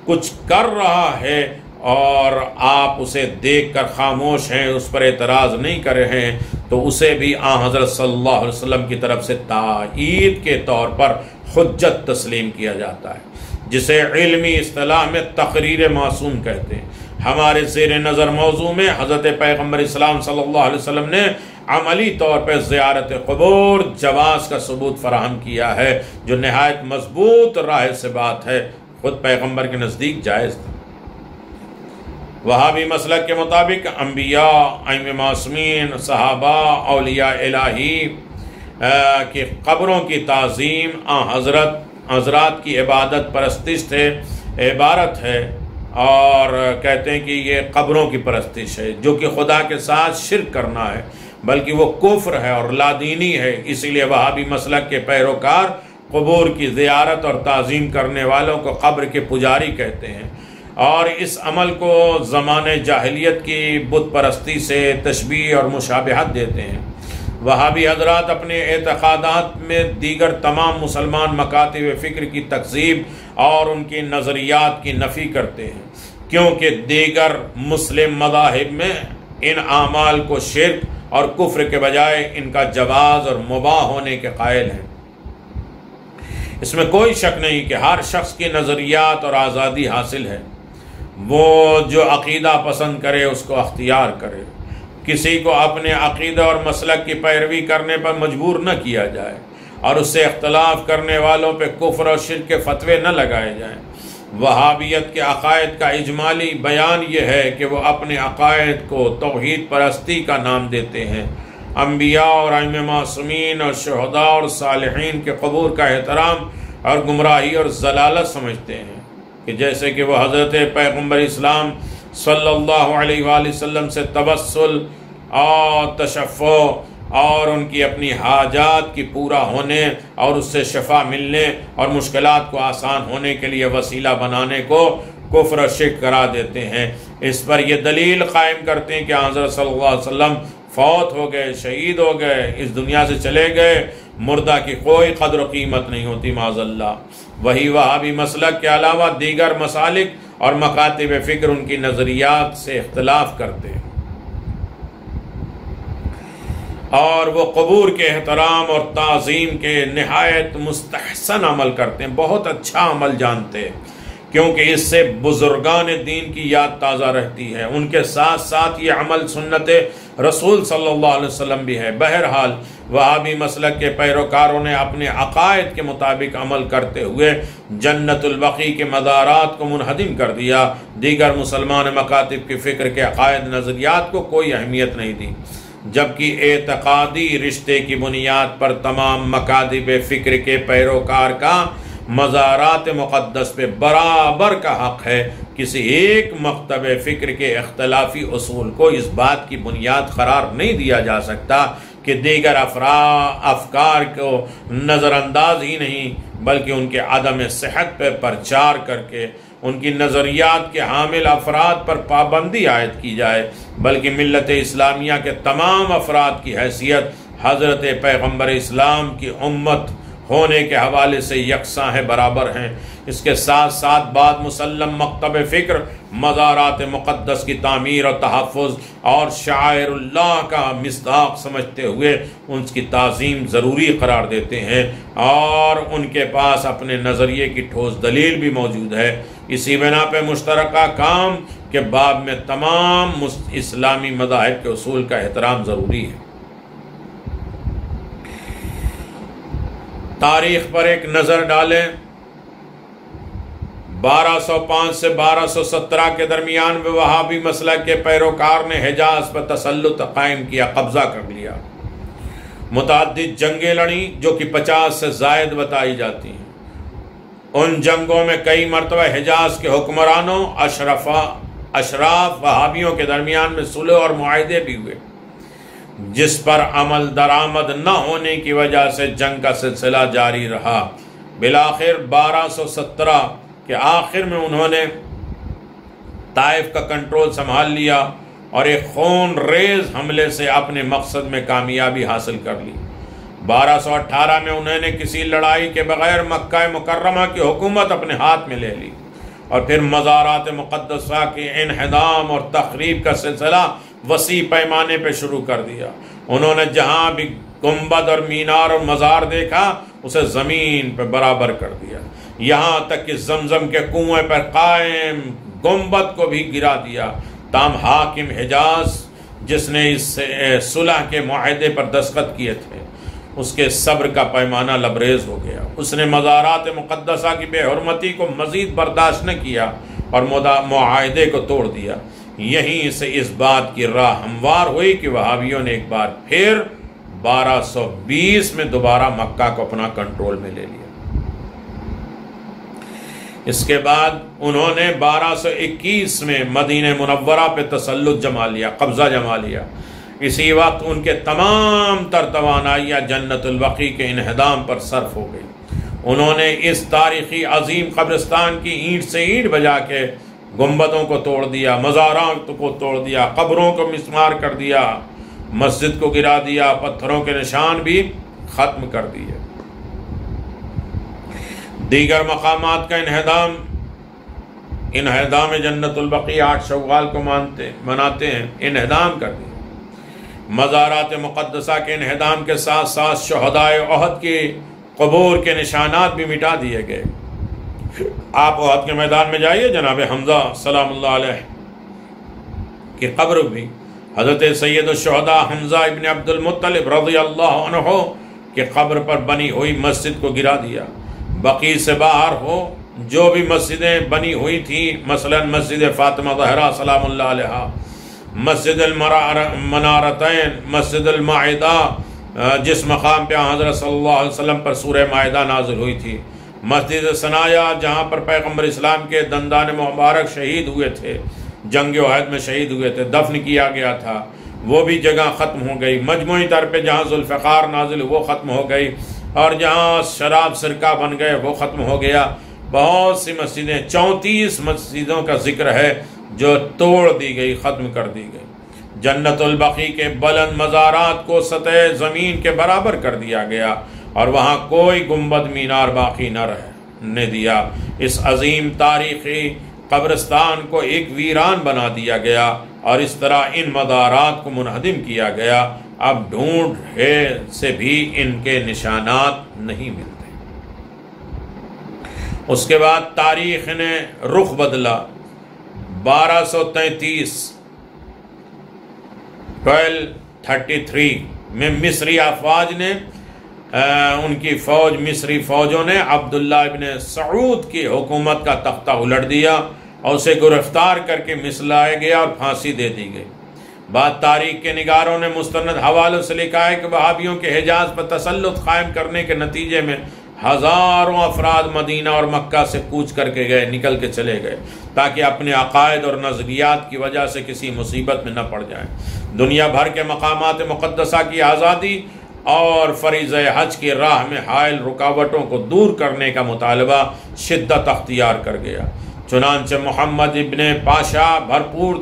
کچھ کر رہا ہے اور آپ اسے دیکھ کر خاموش ہیں، اس پر اعتراض نہیں کر رہے ہیں، تو اسے بھی حضرت صلی اللہ علیہ وسلم کی طرف سے تائید کے طور پر حجت تسلیم کیا جاتا ہے، جسے علمی اصطلاح میں تقریر معصوم کہتے ہیں۔ ہمارے زیر نظر موضوع میں حضرت پیغمبر اسلام صلی اللہ علیہ وسلم نے عملی طور پر زیارت قبور جواز کا ثبوت فراہم کیا ہے، جو نہایت مضبوط راہ سے بات ہے، خود پیغمبر کے نزدیک جائز تھا۔ وہابی مسلک کے مطابق انبیاء، ائمہ معصومین، صحابہ، اولیاء الہی کی قبروں کی تعظیم حضرات کی عبادت پرستش سے عبارت ہے، اور کہتے ہیں کہ یہ قبروں کی پرستش ہے، جو کہ خدا کے ساتھ شرک کرنا ہے، بلکہ وہ کفر ہے اور لادینی ہے۔ اسی لیے وہابی مسلک کے پیروکار قبور کی زیارت اور تعظیم کرنے والوں کو قبر کے پجاری کہتے ہیں۔ اور اس عمل کو زمانے جاہلیت کی بت پرستی سے تشبیہ اور مشابہت دیتے ہیں۔ وہابی حضرات اپنے اعتقادات میں دیگر تمام مسلمان مکاتب فکر کی تکذیب اور ان کی نظریات کی نفی کرتے ہیں، کیونکہ دیگر مسلم مذاہب میں ان اعمال کو شرک اور کفر کے بجائے ان کا جواز اور مباح ہونے کے قائل ہیں۔ اس میں کوئی شک نہیں کہ ہر شخص کی نظریات اور آزادی حاصل ہے، وہ جو عقیدہ پسند کرے اس کو اختیار کرے، کسی کو اپنے عقیدہ اور مسلک کی پیروی کرنے پر مجبور نہ کیا جائے، اور اس سے اختلاف کرنے والوں پہ کفر اور شرک کے فتوے نہ لگائے جائیں۔ وہابیت کے عقائد کا اجمالی بیان یہ ہے کہ وہ اپنے عقائد کو توحید پرستی کا نام دیتے ہیں، انبیاء اور ائمہ معصومین اور شہداء اور صالحین کے قبور کا احترام اور گمراہی اور ضلالت سمجھتے ہیں، کہ جیسے کہ وہ حضرت پیغمبر اسلام صلی اللہ علیہ وآلہ وسلم سے توسل اور تشفع اور ان کی اپنی حاجات کی پورا ہونے اور اس سے شفا ملنے اور مشکلات کو آسان ہونے کے لیے وسیلہ بنانے کو کفر و شرک قرار دیتے ہیں۔ اس پر یہ دلیل قائم کرتے ہیں کہ حضرت صلی اللہ علیہ وسلم فوت ہو گئے، شہید ہو گئے، اس دنیا سے چلے گئے، مردہ کی کوئی قدر و قیمت نہیں ہوتی معاذ اللہ۔ وہی وہابی مسلک کے علاوہ دیگر مسالک اور مکاتب فکر ان کی نظریات سے اختلاف کرتے ہیں، اور وہ قبور کے احترام اور تعظیم کے نہایت مستحسن عمل کرتے ہیں، بہت اچھا عمل جانتے ہیں، کیونکہ اس سے بزرگان دین کی یاد تازہ رہتی ہے۔ ان کے ساتھ ساتھ یہ عمل سنت رسول صلی اللہ علیہ وسلم بھی ہے۔ بہرحال وہابی مسلک کے پیروکاروں نے اپنے عقائد کے مطابق عمل کرتے ہوئے جنت البقیع کے مزارات کو منہدم کر دیا، دیگر مسلمان مکاتب کے فکر کے عقائد نظریات کو کوئی اہمیت نہیں دی، جبکہ اعتقادی رشتے کی بنیاد پر تمام مکاتب فکر کے پیروکار کا مزارات مقدس پہ برابر کا حق ہے۔ کسی ایک مکتب فکر کے اختلافی اصول کو اس بات کی بنیاد قرار نہیں دیا جا سکتا کہ دیگر افکار کو نظر انداز ہی نہیں بلکہ ان کے عدم صحت پہ پرچار کر کے ان کی نظریات کے حامل افراد پر پابندی عائد کی جائے، بلکہ ملت اسلامیہ کے تمام افراد کی حیثیت حضرت پیغمبر اسلام کی امت ہونے کے حوالے سے یکساں ہے، برابر ہیں۔ اس کے ساتھ ساتھ بعد مسلم مکتب فکر مزارات مقدس کی تعمیر اور تحفظ اور شعائر اللہ کا مصداق سمجھتے ہوئے ان کی تعظیم ضروری قرار دیتے ہیں، اور ان کے پاس اپنے نظریے کی ٹھوس دلیل بھی موجود ہے۔ اسی بنا پہ مشترکہ کام کے باب میں تمام اسلامی مذاہب کے اصول کا احترام ضروری ہے۔ تاریخ پر ایک نظر ڈالیں۔ 1205 سے 1217 کے درمیان میں وہابی مسلک کے پیروکار نے حجاز پر تسلط قائم کیا، قبضہ کر لیا، متعدد جنگیں لڑیں جو کہ 50 سے زائد بتائی جاتی ہیں۔ ان جنگوں میں کئی مرتبہ حجاز کے حکمرانوں اشراف وہابیوں کے درمیان میں صلح اور معاہدے بھی ہوئے، جس پر عمل درآمد نہ ہونے کی وجہ سے جنگ کا سلسلہ جاری رہا۔ بالآخر 1217 کے آخر میں انہوں نے طائف کا کنٹرول سنبھال لیا اور ایک خون ریز حملے سے اپنے مقصد میں کامیابی حاصل کر لی۔ 1218 میں انہوں نے کسی لڑائی کے بغیر مکہ مکرمہ کی حکومت اپنے ہاتھ میں لے لی، اور پھر مزارات مقدسہ کے انہدام اور تخریب کا سلسلہ وسیع پیمانے پہ شروع کر دیا۔ انہوں نے جہاں بھی گنبد اور مینار اور مزار دیکھا اسے زمین پہ برابر کر دیا، یہاں تک کہ زمزم کے کنویں پر قائم گنبد کو بھی گرا دیا۔ تاہم حاکم حجاز جس نے اس صلح کے معاہدے پر دستخط کیے تھے، اس کے صبر کا پیمانہ لبریز ہو گیا۔ اس نے مزارات مقدسہ کی بے حرمتی کو مزید برداشت نہ کیا اور معاہدے کو توڑ دیا۔ یہیں سے اس بات کی راہ ہموار ہوئی کہ وہابیوں نے ایک بار پھر 1220 میں دوبارہ مکہ کو اپنا کنٹرول میں لے لیا۔ اس کے بعد انہوں نے 1221 میں مدینہ منورہ پہ تسلط جما لیا، قبضہ جما لیا۔ اسی وقت ان کے تمام تر توانائیاں جنت البقیع کے انہدام پر صرف ہو گئی۔ انہوں نے اس تاریخی عظیم قبرستان کی اینٹ سے اینٹ بجا کے گنبدوں کو توڑ دیا، مزارات کو توڑ دیا، قبروں کو مسمار کر دیا، مسجد کو گرا دیا، پتھروں کے نشان بھی ختم کر دیے۔ دیگر مقامات کا انہدام جنت البقیع 8 شوال کو مناتے ہیں، انہدام کر دیا۔ مزارات مقدسہ کے انہدام کے ساتھ ساتھ شہدائے احد کے قبور کے نشانات بھی مٹا دیے گئے۔ آپ احد کے میدان میں جائیے، جناب حمزہ سلام اللہ علیہ کی قبر بھی، حضرت سید الشہداء حمزہ ابن عبد المطلب رضی اللہ عنہ کی قبر پر بنی ہوئی مسجد کو گرا دیا۔ بقیع سے باہر ہو جو بھی مسجدیں بنی ہوئی تھیں، مثلا مسجد فاطمہ زہرا سلام اللہ علیہ، مسجد المنارتین، مسجد المائدہ جس مقام پہ حضرت صلی اللہ علیہ وسلم پر سورہ مائدہ نازل ہوئی تھی، مسجد ثنایا جہاں پر پیغمبر اسلام کے دندان مبارک شہید ہوئے تھے، جنگ احد میں شہید ہوئے تھے، دفن کیا گیا تھا، وہ بھی جگہ ختم ہو گئی۔ مجموعی طور پہ جہاں ذوالفقار نازل وہ ختم ہو گئی، اور جہاں شراب سرکہ بن گئے وہ ختم ہو گیا۔ بہت سی مسجدیں، 34 مسجدوں کا ذکر ہے جو توڑ دی گئی، ختم کر دی گئی۔ جنت البقیع کے بلند مزارات کو سطح زمین کے برابر کر دیا گیا، اور وہاں کوئی گنبد مینار باقی نہ رہنے دیا۔ اس عظیم تاریخی قبرستان کو ایک ویران بنا دیا گیا، اور اس طرح ان مزارات کو منہدم کیا گیا۔ اب ڈھونڈے سے بھی ان کے نشانات نہیں ملتے۔ اس کے بعد تاریخ نے رخ بدلا۔ 1233 میں مصری افواج نے ان کی فوج، مصری فوجوں نے عبداللہ ابن سعود کی حکومت کا تختہ الٹ دیا اور اسے گرفتار کر کے مصر لایا گیا اور پھانسی دے دی گئی۔ بعد تاریخ کے نگاروں نے مستند حوالوں سے لکھا ہے کہ وہابیوں کے حجاز پر تسلط قائم کرنے کے نتیجے میں ہزاروں افراد مدینہ اور مکہ سے کوچ کر کے گئے، نکل کے چلے گئے، تاکہ اپنے عقائد اور نظریات کی وجہ سے کسی مصیبت میں نہ پڑ جائیں۔ دنیا بھر کے مقامات مقدسہ کی آزادی اور فریضہ حج کی راہ میں حائل رکاوٹوں کو دور کرنے کا مطالبہ شدت اختیار کر گیا۔ چنانچہ محمد ابن پاشا بھرپور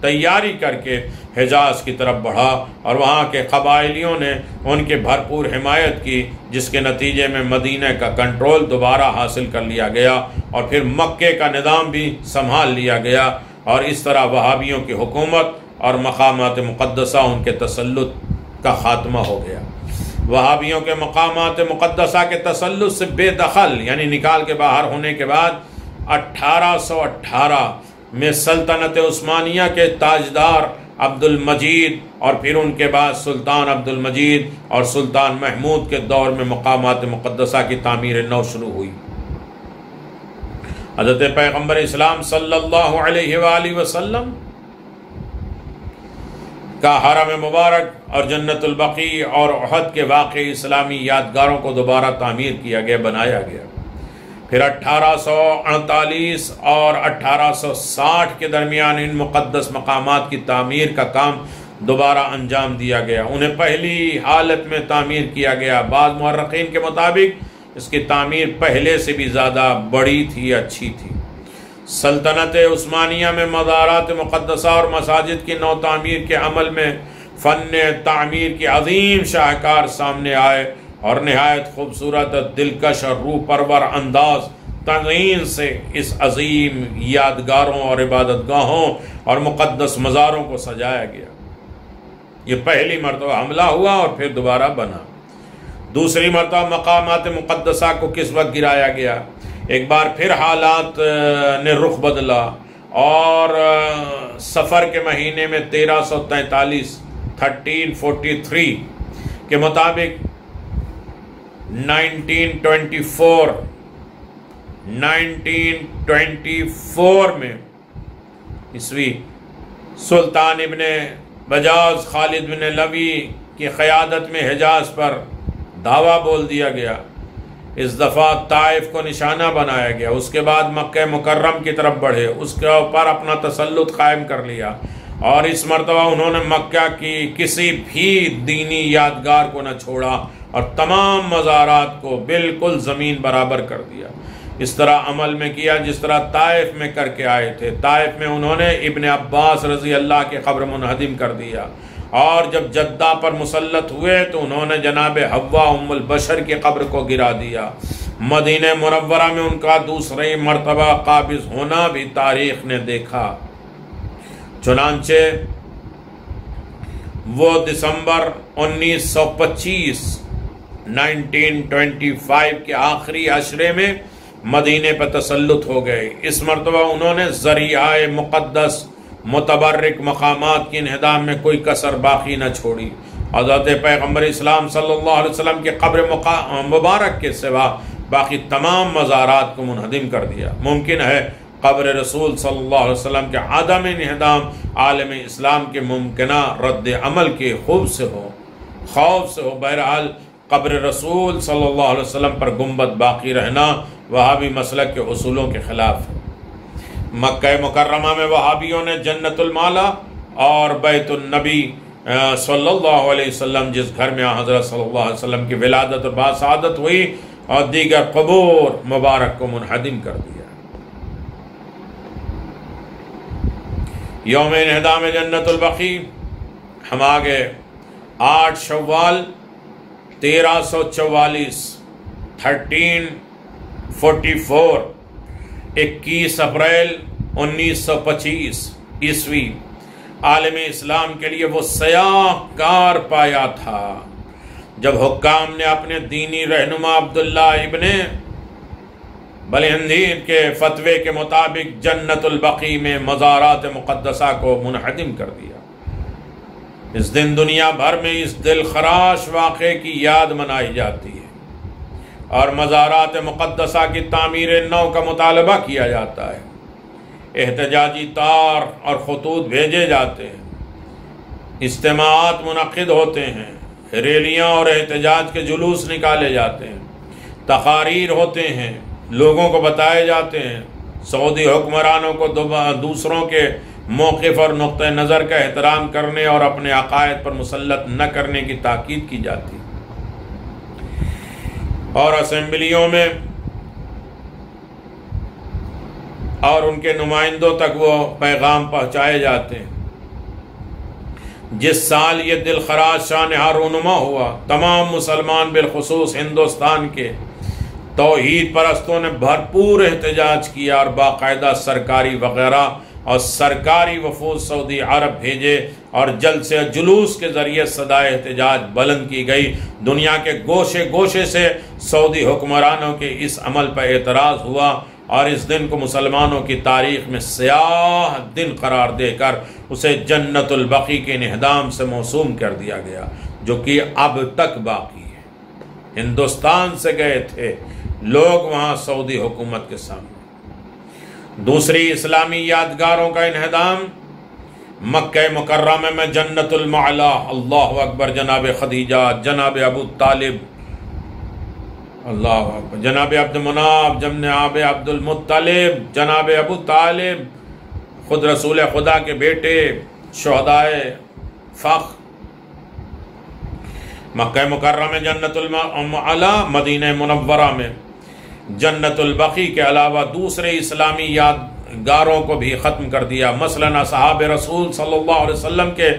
تیاری کر کے حجاز کی طرف بڑھا، اور وہاں کے قبائلیوں نے ان کی بھرپور حمایت کی، جس کے نتیجے میں مدینہ کا کنٹرول دوبارہ حاصل کر لیا گیا، اور پھر مکے کا نظام بھی سنبھال لیا گیا، اور اس طرح وہابیوں کی حکومت اور مقامات مقدسہ ان کے تسلط کا خاتمہ ہو گیا۔ وہابیوں کے مقامات مقدسہ کے تسلط سے بے دخل، یعنی نکال کے باہر ہونے کے بعد 1818 میں سلطنت عثمانیہ کے تاجدار عبد المجید، اور پھر ان کے بعد سلطان عبد المجید اور سلطان محمود کے دور میں مقامات مقدسہ کی تعمیر نو شروع ہوئی۔ حضرت پیغمبر اسلام صلی اللہ علیہ وآلہ وسلم کا حرم مبارک اور جنت البقیع اور احد کے واقعی اسلامی یادگاروں کو دوبارہ تعمیر کیا گیا، بنایا گیا۔ پھر 1848 اور 1860 کے درمیان ان مقدس مقامات کی تعمیر کا کام دوبارہ انجام دیا گیا، انہیں پہلی حالت میں تعمیر کیا گیا۔ بعض مورخین کے مطابق اس کی تعمیر پہلے سے بھی زیادہ بڑی تھی، اچھی تھی۔ سلطنت عثمانیہ میں مزارات مقدسہ اور مساجد کی نو تعمیر کے عمل میں فن تعمیر کی عظیم شاہکار سامنے آئے، اور نہایت خوبصورت، دلکش اور روح پرور انداز تزئین سے اس عظیم یادگاروں اور عبادت گاہوں اور مقدس مزاروں کو سجایا گیا۔ یہ پہلی مرتبہ حملہ ہوا اور پھر دوبارہ بنا۔ دوسری مرتبہ مقامات مقدسہ کو کس وقت گرایا گیا؟ ایک بار پھر حالات نے رخ بدلا، اور سفر کے مہینے میں 1343 کے مطابق 1924 میں عیسوی سلطان ابن بجاز خالد بن لوی کی قیادت میں حجاز پر دعویٰ بول دیا گیا۔ اس دفعہ طائف کو نشانہ بنایا گیا، اس کے بعد مکہ مکرم کی طرف بڑھے، اس کے اوپر اپنا تسلط قائم کر لیا، اور اس مرتبہ انہوں نے مکہ کی کسی بھی دینی یادگار کو نہ چھوڑا، اور تمام مزارات کو بالکل زمین برابر کر دیا۔ اس طرح عمل میں کیا جس طرح طائف میں کر کے آئے تھے۔ طائف میں انہوں نے ابن عباس رضی اللہ کی قبر منہدم کر دیا، اور جب جدہ پر مسلط ہوئے تو انہوں نے جناب حوا ام البشر کی قبر کو گرا دیا۔ مدینہ منورہ میں ان کا دوسری مرتبہ قابض ہونا بھی تاریخ نے دیکھا۔ چنانچہ وہ دسمبر 1925 کے آخری عشرے میں مدینے پر تسلط ہو گئے۔ اس مرتبہ انہوں نے ذریعہ مقدس متبرک مقامات کی انہدام میں کوئی کسر باقی نہ چھوڑی۔ حضرت پیغمبر اسلام صلی اللہ علیہ وسلم کے قبر مبارک کے سوا باقی تمام مزارات کو منہدم کر دیا۔ ممکن ہے قبر رسول صلی اللہ علیہ وسلم کے عدم انہدام عالم اسلام کے ممکنہ رد عمل کے خوف سے ہو۔ بہرحال قبر رسول صلی اللہ علیہ وسلم پر گنبد باقی رہنا وہابی مسلک کے اصولوں کے خلاف ہے۔ مکہ مکرمہ میں وہابیوں نے جنت المالا اور بیت النبی صلی اللہ علیہ وسلم، جس گھر میں حضرت صلی اللہ علیہ وسلم کی ولادت اور باسعادت ہوئی، اور دیگر قبور مبارک کو منہدم کر دیا۔ یوم انہدام جنت البقیع ہم آگے 8 شوال 1344 1344 21 اپریل 1925 عیسوی عالم اسلام کے لیے وہ سیاہ کار پایا تھا جب حکام نے اپنے دینی رہنما عبداللہ ابن بلہندیر کے فتوے کے مطابق جنت البقیع میں مزارات مقدسہ کو منہدم کر دیا۔ اس دن دنیا بھر میں اس دل خراش واقعے کی یاد منائی جاتی ہے اور مزارات مقدسہ کی تعمیر نو کا مطالبہ کیا جاتا ہے۔ احتجاجی تار اور خطوط بھیجے جاتے ہیں، اجتماعات منعقد ہوتے ہیں، ریلیاں اور احتجاج کے جلوس نکالے جاتے ہیں، تقاریر ہوتے ہیں، لوگوں کو بتائے جاتے ہیں۔ سعودی حکمرانوں کو دوسروں کے موقف اور نقطہ نظر کا احترام کرنے اور اپنے عقائد پر مسلط نہ کرنے کی تاکید کی جاتی اور اسمبلیوں میں اور ان کے نمائندوں تک وہ پیغام پہنچائے جاتے ہیں۔ جس سال یہ دل خراش شانہہ رونما ہوا، تمام مسلمان بالخصوص ہندوستان کے توحید پرستوں نے بھرپور احتجاج کیا اور باقاعدہ سرکاری وغیرہ اور سرکاری وفود سعودی عرب بھیجے اور جلد سے جلوس کے ذریعے صدائے احتجاج بلند کی گئی۔ دنیا کے گوشے گوشے سے سعودی حکمرانوں کے اس عمل پر اعتراض ہوا اور اس دن کو مسلمانوں کی تاریخ میں سیاہ دن قرار دے کر اسے جنت البقیع کے انہدام سے موسوم کر دیا گیا، جو کہ اب تک باقی ہے۔ ہندوستان سے گئے تھے لوگ وہاں سعودی حکومت کے سامنے۔ دوسری اسلامی یادگاروں کا انہدام مکہ مکرمہ میں جنت المعلا، اللہ اکبر، جناب خدیجہ، جناب ابو طالب، اللہ اکبر، جناب عبد مناف، جناب عبد المطلب، جناب ابو طالب، خود رسول خدا کے بیٹے، شہدائے فخر۔ مکہ مکرمہ میں جنت المعلا، مدینہ منورہ میں جنت البقیع کے علاوہ دوسرے اسلامی یادگاروں کو بھی ختم کر دیا۔ مثلاً اصحاب رسول صلی اللہ علیہ وسلم کے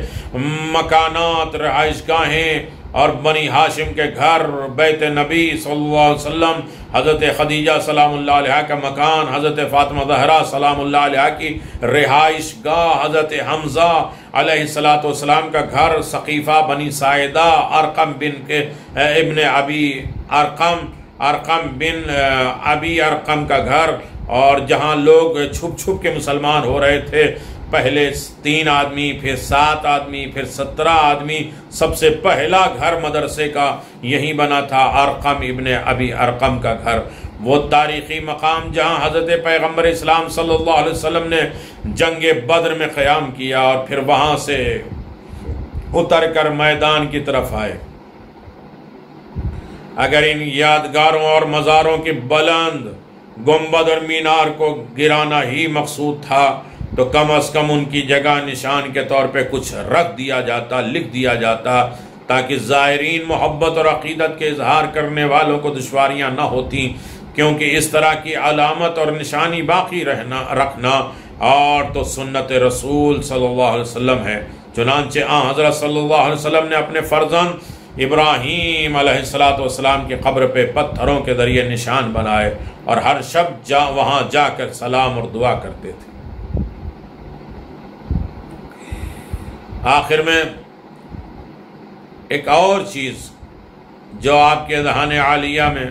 مکانات، رہائش گاہیں اور بنی ہاشم کے گھر، بیت نبی صلی اللہ علیہ وسلم، حضرت خدیجہ سلام اللہ علیہ کا مکان، حضرت فاطمہ زہرا سلام اللہ علیہ کی رہائش گاہ، حضرت حمزہ علیہ السلام کا گھر، ثقیفہ بنی ساعدہ، ارقم بن ابی ارقم کا گھر، اور جہاں لوگ چھپ چھپ کے مسلمان ہو رہے تھے، پہلے 3 آدمی، پھر 7 آدمی، پھر 17 آدمی، سب سے پہلا گھر مدرسے کا یہی بنا تھا، ارقم ابن ابی ارقم کا گھر۔ وہ تاریخی مقام جہاں حضرت پیغمبر اسلام صلی اللہ علیہ وسلم نے جنگ بدر میں قیام کیا اور پھر وہاں سے اتر کر میدان کی طرف آئے۔ اگر ان یادگاروں اور مزاروں کی بلند گنبد اور مینار کو گرانا ہی مقصود تھا تو کم از کم ان کی جگہ نشان کے طور پہ کچھ رکھ دیا جاتا، لکھ دیا جاتا، تاکہ زائرین محبت اور عقیدت کے اظہار کرنے والوں کو دشواریاں نہ ہوتی کیونکہ اس طرح کی علامت اور نشانی باقی رکھنا اور تو سنت رسول صلی اللہ علیہ وسلم ہے۔ چنانچہ حضرت صلی اللہ علیہ وسلم نے اپنے فرزند ابراہیم علیہ السلام کی قبر پہ پتھروں کے ذریعے نشان بنائے اور ہر شب وہاں جا کر سلام اور دعا کرتے تھے۔ آخر میں ایک اور چیز جو آپ کے اذہان عالیہ میں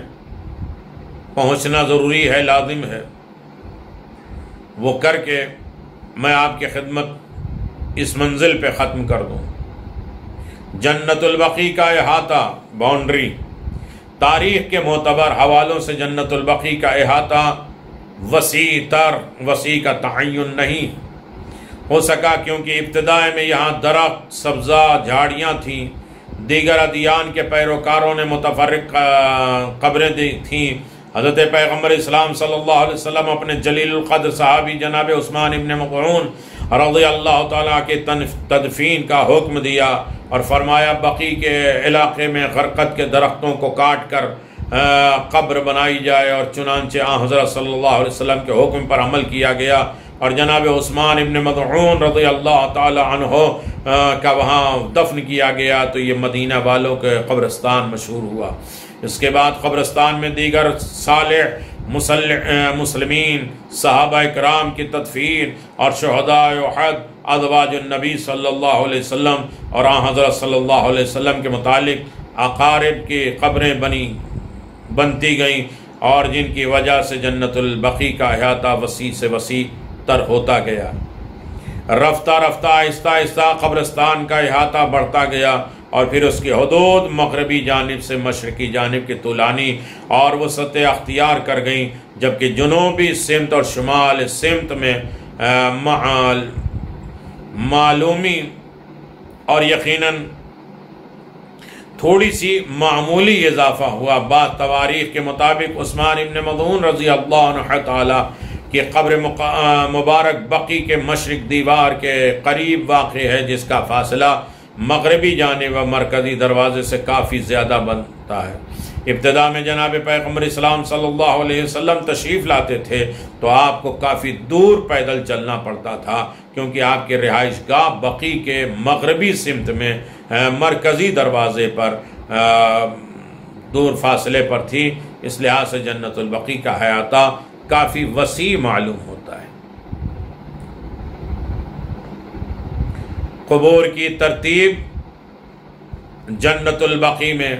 پہنچنا ضروری ہے، لازم ہے، وہ کر کے میں آپ کی خدمت اس منزل پہ ختم کر دوں۔ جنت البقیع کا احاطہ، باؤنڈری، تاریخ کے معتبر حوالوں سے جنت البقیع کا احاطہ وسیع کا تعین نہیں ہو سکا، کیونکہ ابتداء میں یہاں درخت، سبزہ، جھاڑیاں تھیں۔ دیگر ادیان کے پیروکاروں نے متفرق قبریں دی تھیں۔ حضرت پیغمبر اسلام صلی اللہ علیہ وسلم اپنے جلیل القدر صحابی جناب عثمان ابن مظعون رضی اللہ تعالیٰ کی تدفین کا حکم دیا اور فرمایا بقیع کے علاقے میں غرقد کے درختوں کو کاٹ کر قبر بنائی جائے، اور چنانچہ حضرت صلی اللہ علیہ وسلم کے حکم پر عمل کیا گیا اور جناب عثمان ابن مظعون رضی اللہ تعالی عنہ کا وہاں دفن کیا گیا، تو یہ مدینہ والوں کے قبرستان مشہور ہوا۔ اس کے بعد قبرستان میں دیگر صالح مسلمین، صحابہ کرام کی تدفین اور شہداء احد، ازواج النبی صلی اللہ علیہ وسلم اور حضرت صلی اللہ علیہ وسلم کے متعلق اقارب کی قبریں بنتی گئیں، اور جن کی وجہ سے جنت البقیع کا احاطہ وسیع سے وسیع تر ہوتا گیا۔ رفتہ رفتہ آہستہ آہستہ قبرستان کا احاطہ بڑھتا گیا، اور پھر اس کی حدود مغربی جانب سے مشرقی جانب کی طولانی اور وسعت اختیار کر گئیں، جبکہ جنوبی سمت اور شمال سمت میں معلومی اور یقیناً تھوڑی سی معمولی اضافہ ہوا۔ بعض تواریخ کے مطابق عثمان ابن مظعون رضی اللہ عنہ تعالی کی قبر مبارک بقیع کے مشرق دیوار کے قریب واقع ہے، جس کا فاصلہ مغربی جانب و مرکزی دروازے سے کافی زیادہ بنتا ہے۔ ابتدا میں جناب پیغمبر اسلام صلی اللہ علیہ وسلم تشریف لاتے تھے تو آپ کو کافی دور پیدل چلنا پڑتا تھا، کیونکہ آپ کے رہائش گاہ بقیع کے مغربی سمت میں مرکزی دروازے پر دور فاصلے پر تھی۔ اس لحاظ سے جنت البقیع کا احاطہ کافی وسیع معلوم ہوتا ہے۔ قبور کی ترتیب جنت البقیع میں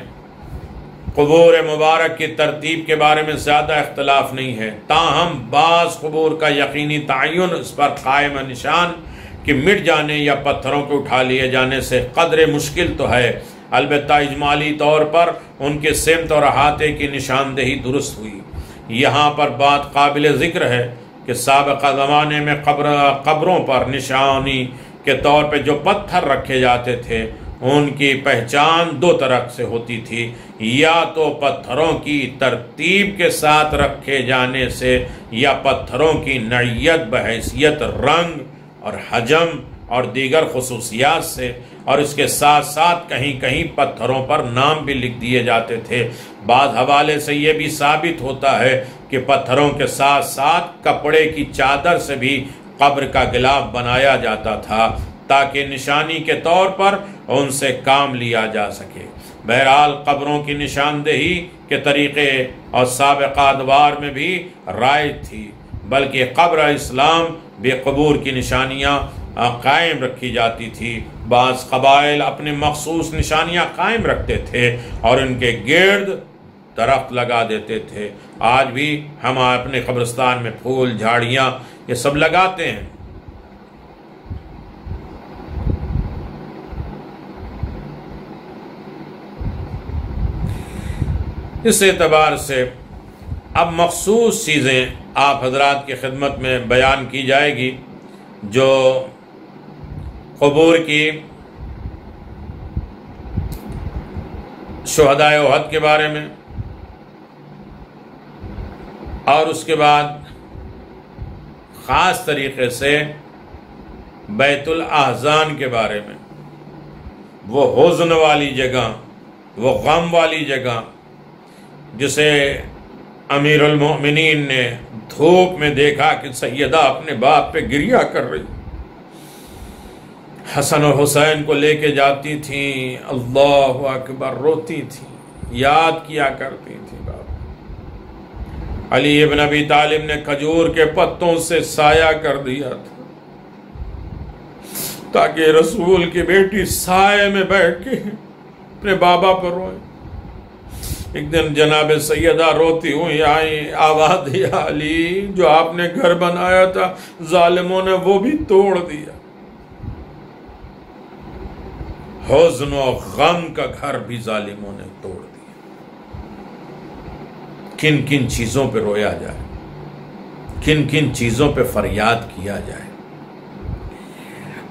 قبور مبارک کی ترتیب کے بارے میں زیادہ اختلاف نہیں ہے، تاہم بعض قبور کا یقینی تعین اس پر قائم نشان کہ مٹ جانے یا پتھروں کو اٹھا لیے جانے سے قدر مشکل تو ہے، البتہ اجمالی طور پر ان کے سمت اور احاطے کی نشاندہی درست ہوئی۔ یہاں پر بات قابل ذکر ہے کہ سابقہ زمانے میں قبروں پر نشانی کے طور پہ جو پتھر رکھے جاتے تھے ان کی پہچان دو طرح سے ہوتی تھی، یا تو پتھروں کی ترتیب کے ساتھ رکھے جانے سے، یا پتھروں کی نوعیت بحیثیت رنگ اور حجم اور دیگر خصوصیات سے، اور اس کے ساتھ ساتھ کہیں کہیں پتھروں پر نام بھی لکھ دیے جاتے تھے۔ بعض حوالے سے یہ بھی ثابت ہوتا ہے کہ پتھروں کے ساتھ ساتھ کپڑے کی چادر سے بھی قبر کا غلاف بنایا جاتا تھا تاکہ نشانی کے طور پر ان سے کام لیا جا سکے۔ بہرحال قبروں کی نشاندہی کے طریقے اور سابقہ ادوار میں بھی رائج تھی، بلکہ قبر اسلام بھی قبور کی نشانیاں قائم رکھی جاتی تھی۔ بعض قبائل اپنے مخصوص نشانیاں قائم رکھتے تھے اور ان کے گرد درخت لگا دیتے تھے۔ آج بھی ہم اپنے قبرستان میں پھول، جھاڑیاں یہ سب لگاتے ہیں۔ اس اعتبار سے اب مخصوص چیزیں آپ حضرات کی خدمت میں بیان کی جائے گی جو قبور کی شہداء احد کے بارے میں، اور اس کے بعد خاص طریقے سے بیت الاحزان کے بارے میں، وہ حزن والی جگہ، وہ غم والی جگہ جسے امیر المؤمنین نے دھوپ میں دیکھا کہ سیدہ اپنے باپ پہ گریہ کر رہی، حسن و حسین کو لے کے جاتی تھیں، اللہ اکبر، روتی تھیں، یاد کیا کرتی تھیں باپ۔ علی ابن ابی طالب نے کھجور کے پتوں سے سایہ کر دیا تھا تاکہ رسول کی بیٹی سائے میں بیٹھ کے اپنے بابا پر روئے۔ ایک دن جناب سیدہ روتی ہوئی آئیں، آواز دیا، علی جو آپ نے گھر بنایا تھا ظالموں نے وہ بھی توڑ دیا، حزن و غم کا گھر بھی ظالموں نے توڑ دیا۔ کن کن چیزوں پہ رویا جائے، کن کن چیزوں پہ فریاد کیا جائے۔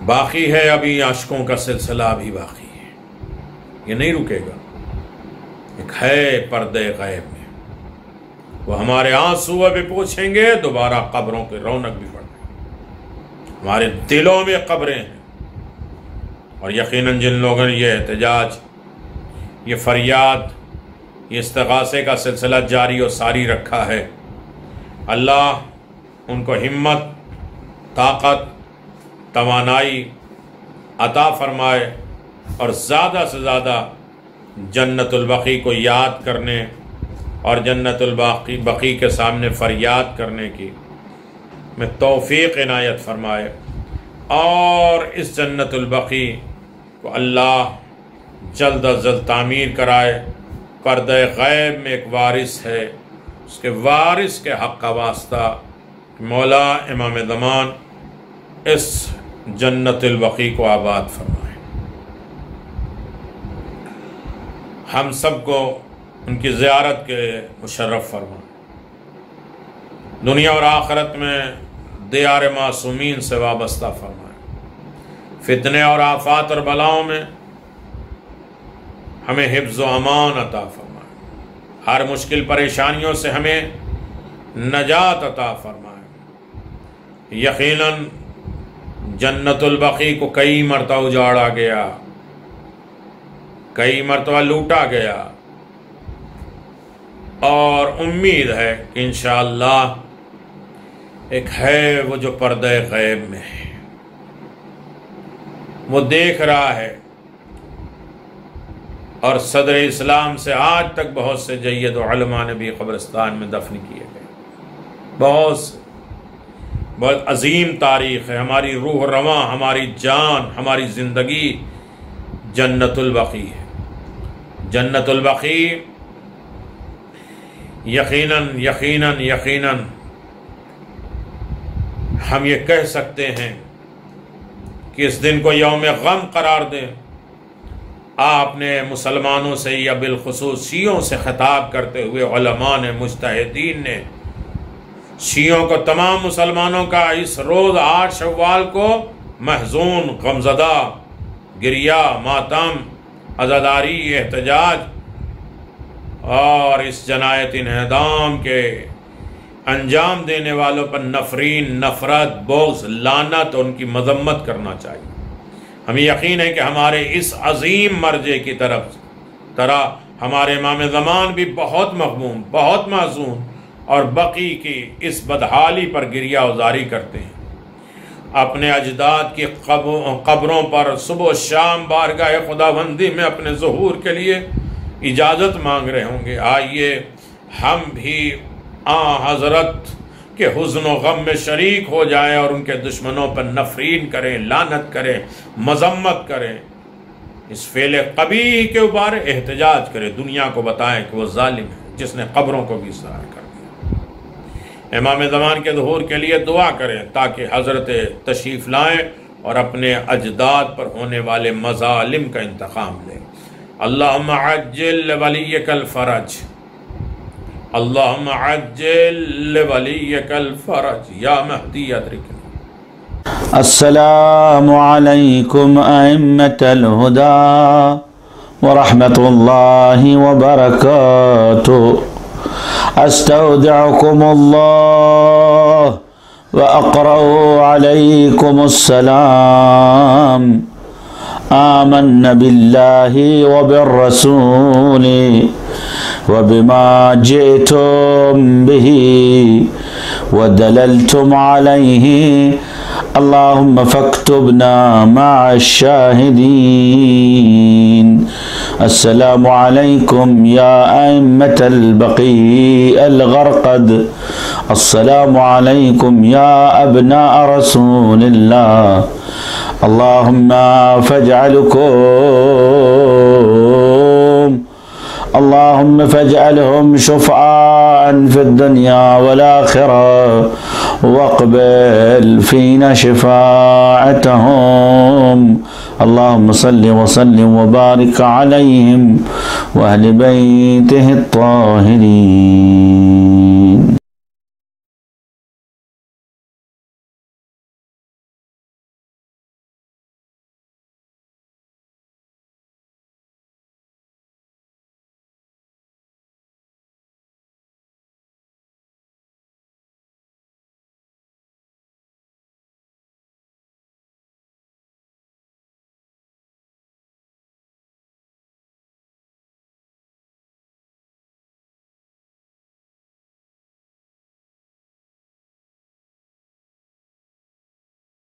باقی ہے ابھی عاشقوں کا سلسلہ، ابھی باقی ہے، یہ نہیں رکے گا۔ ایک ہے پردے غیب میں، وہ ہمارے آنسو ابھی پوچھیں گے، دوبارہ قبروں کی رونق بھی بڑھ گئی۔ ہمارے دلوں میں قبریں ہیں، اور یقیناً جن لوگوں نے یہ احتجاج، یہ فریاد، یہ استغاثے کا سلسلہ جاری و ساری رکھا ہے، اللہ ان کو ہمت، طاقت، توانائی عطا فرمائے، اور زیادہ سے زیادہ جنت البقیع کو یاد کرنے اور جنت البقیع کے سامنے فریاد کرنے کی میں توفیق عنایت فرمائے، اور اس جنت البقیع کو اللہ جلد از جلد تعمیر کرائے۔ پردہ غیب میں ایک وارث ہے، اس کے وارث کے حق کا واسطہ مولا امام زمان اس جنت البقیع کو آباد فرمائے۔ ہم سب کو ان کی زیارت کے مشرف فرمائے، دنیا اور آخرت میں دیار معصومین سے وابستہ فرمائے، فتنے اور آفات اور بلاؤں میں ہمیں حفظ و امان عطا فرمائے، ہر مشکل پریشانیوں سے ہمیں نجات عطا فرمائے۔ یقیناً جنت البقیع کو کئی مرتبہ اجاڑا گیا، کئی مرتبہ لوٹا گیا، اور امید ہے کہ انشاءاللہ ایک ہے وہ جو پردہ غیب میں ہے، وہ دیکھ رہا ہے، اور صدر اسلام سے آج تک بہت سے جید علماء نے بھی قبرستان میں دفن کیے گئے، بہت عظیم تاریخ ہے۔ ہماری روح رواں، ہماری جان، ہماری زندگی جنت البقیع ہے۔ جنت البقیع یقیناً ہم یہ کہہ سکتے ہیں کہ اس دن کو یوم غم قرار دیں۔ آپ نے مسلمانوں سے یا بالخصوص شیعوں سے خطاب کرتے ہوئے علماء نے، مجتہدین نے، شیعوں کو، تمام مسلمانوں کا اس روز 8 شوال کو محزون، غمزدہ، گریہ، ماتم، عزاداری، احتجاج اور اس جنایت انہدام کے انجام دینے والوں پر نفرین، نفرت، بغض، لعنت اور ان کی مذمت کرنا چاہیے۔ ہمیں یقین ہے کہ ہمارے اس عظیم مرجع کی طرح ہمارے امام زمان بھی بہت مغموم، بہت محزون اور بقیع کی اس بدحالی پر گریہ ازاری کرتے ہیں۔ اپنے اجداد کی قبروں پر صبح و شام بارگاہ خداوندی میں اپنے ظہور کے لیے اجازت مانگ رہے ہوں گے۔ آئیے ہم بھی حضرت کے حزن و غم میں شریک ہو جائیں اور ان کے دشمنوں پر نفرین کریں، لعنت کریں، مذمت کریں، اس فعل قبیح کے اوپر احتجاج کریں، دنیا کو بتائیں کہ وہ ظالم ہے جس نے قبروں کو بھی سار کر دیا۔ امام زمان کے ظہور کے لیے دعا کریں تاکہ حضرت تشریف لائیں اور اپنے اجداد پر ہونے والے مظالم کا انتقام لیں۔ اللہم عجل ولیک الفرج، اللہم عجل ولیک الفرج یا مہدی ادرکنا۔ السلام علیکم ائمۃ الہدی ورحمۃ اللہ وبرکاتہ۔ استودعکم اللہ واقرأ علیکم السلام۔ آمنا باللہ وبالرسول وبما جئتم به ودللتم عليه اللهم فاكتبنا مع الشاهدين. السلام عليكم يا أئمة البقيع الغرقد، السلام عليكم يا أبناء رسول الله. اللهم فاجعلهم شفعاء في الدنيا والآخرة، واقبل فينا شفاعتهم. اللهم صل وسلم وبارك عليهم وأهل بيته الطاهرين.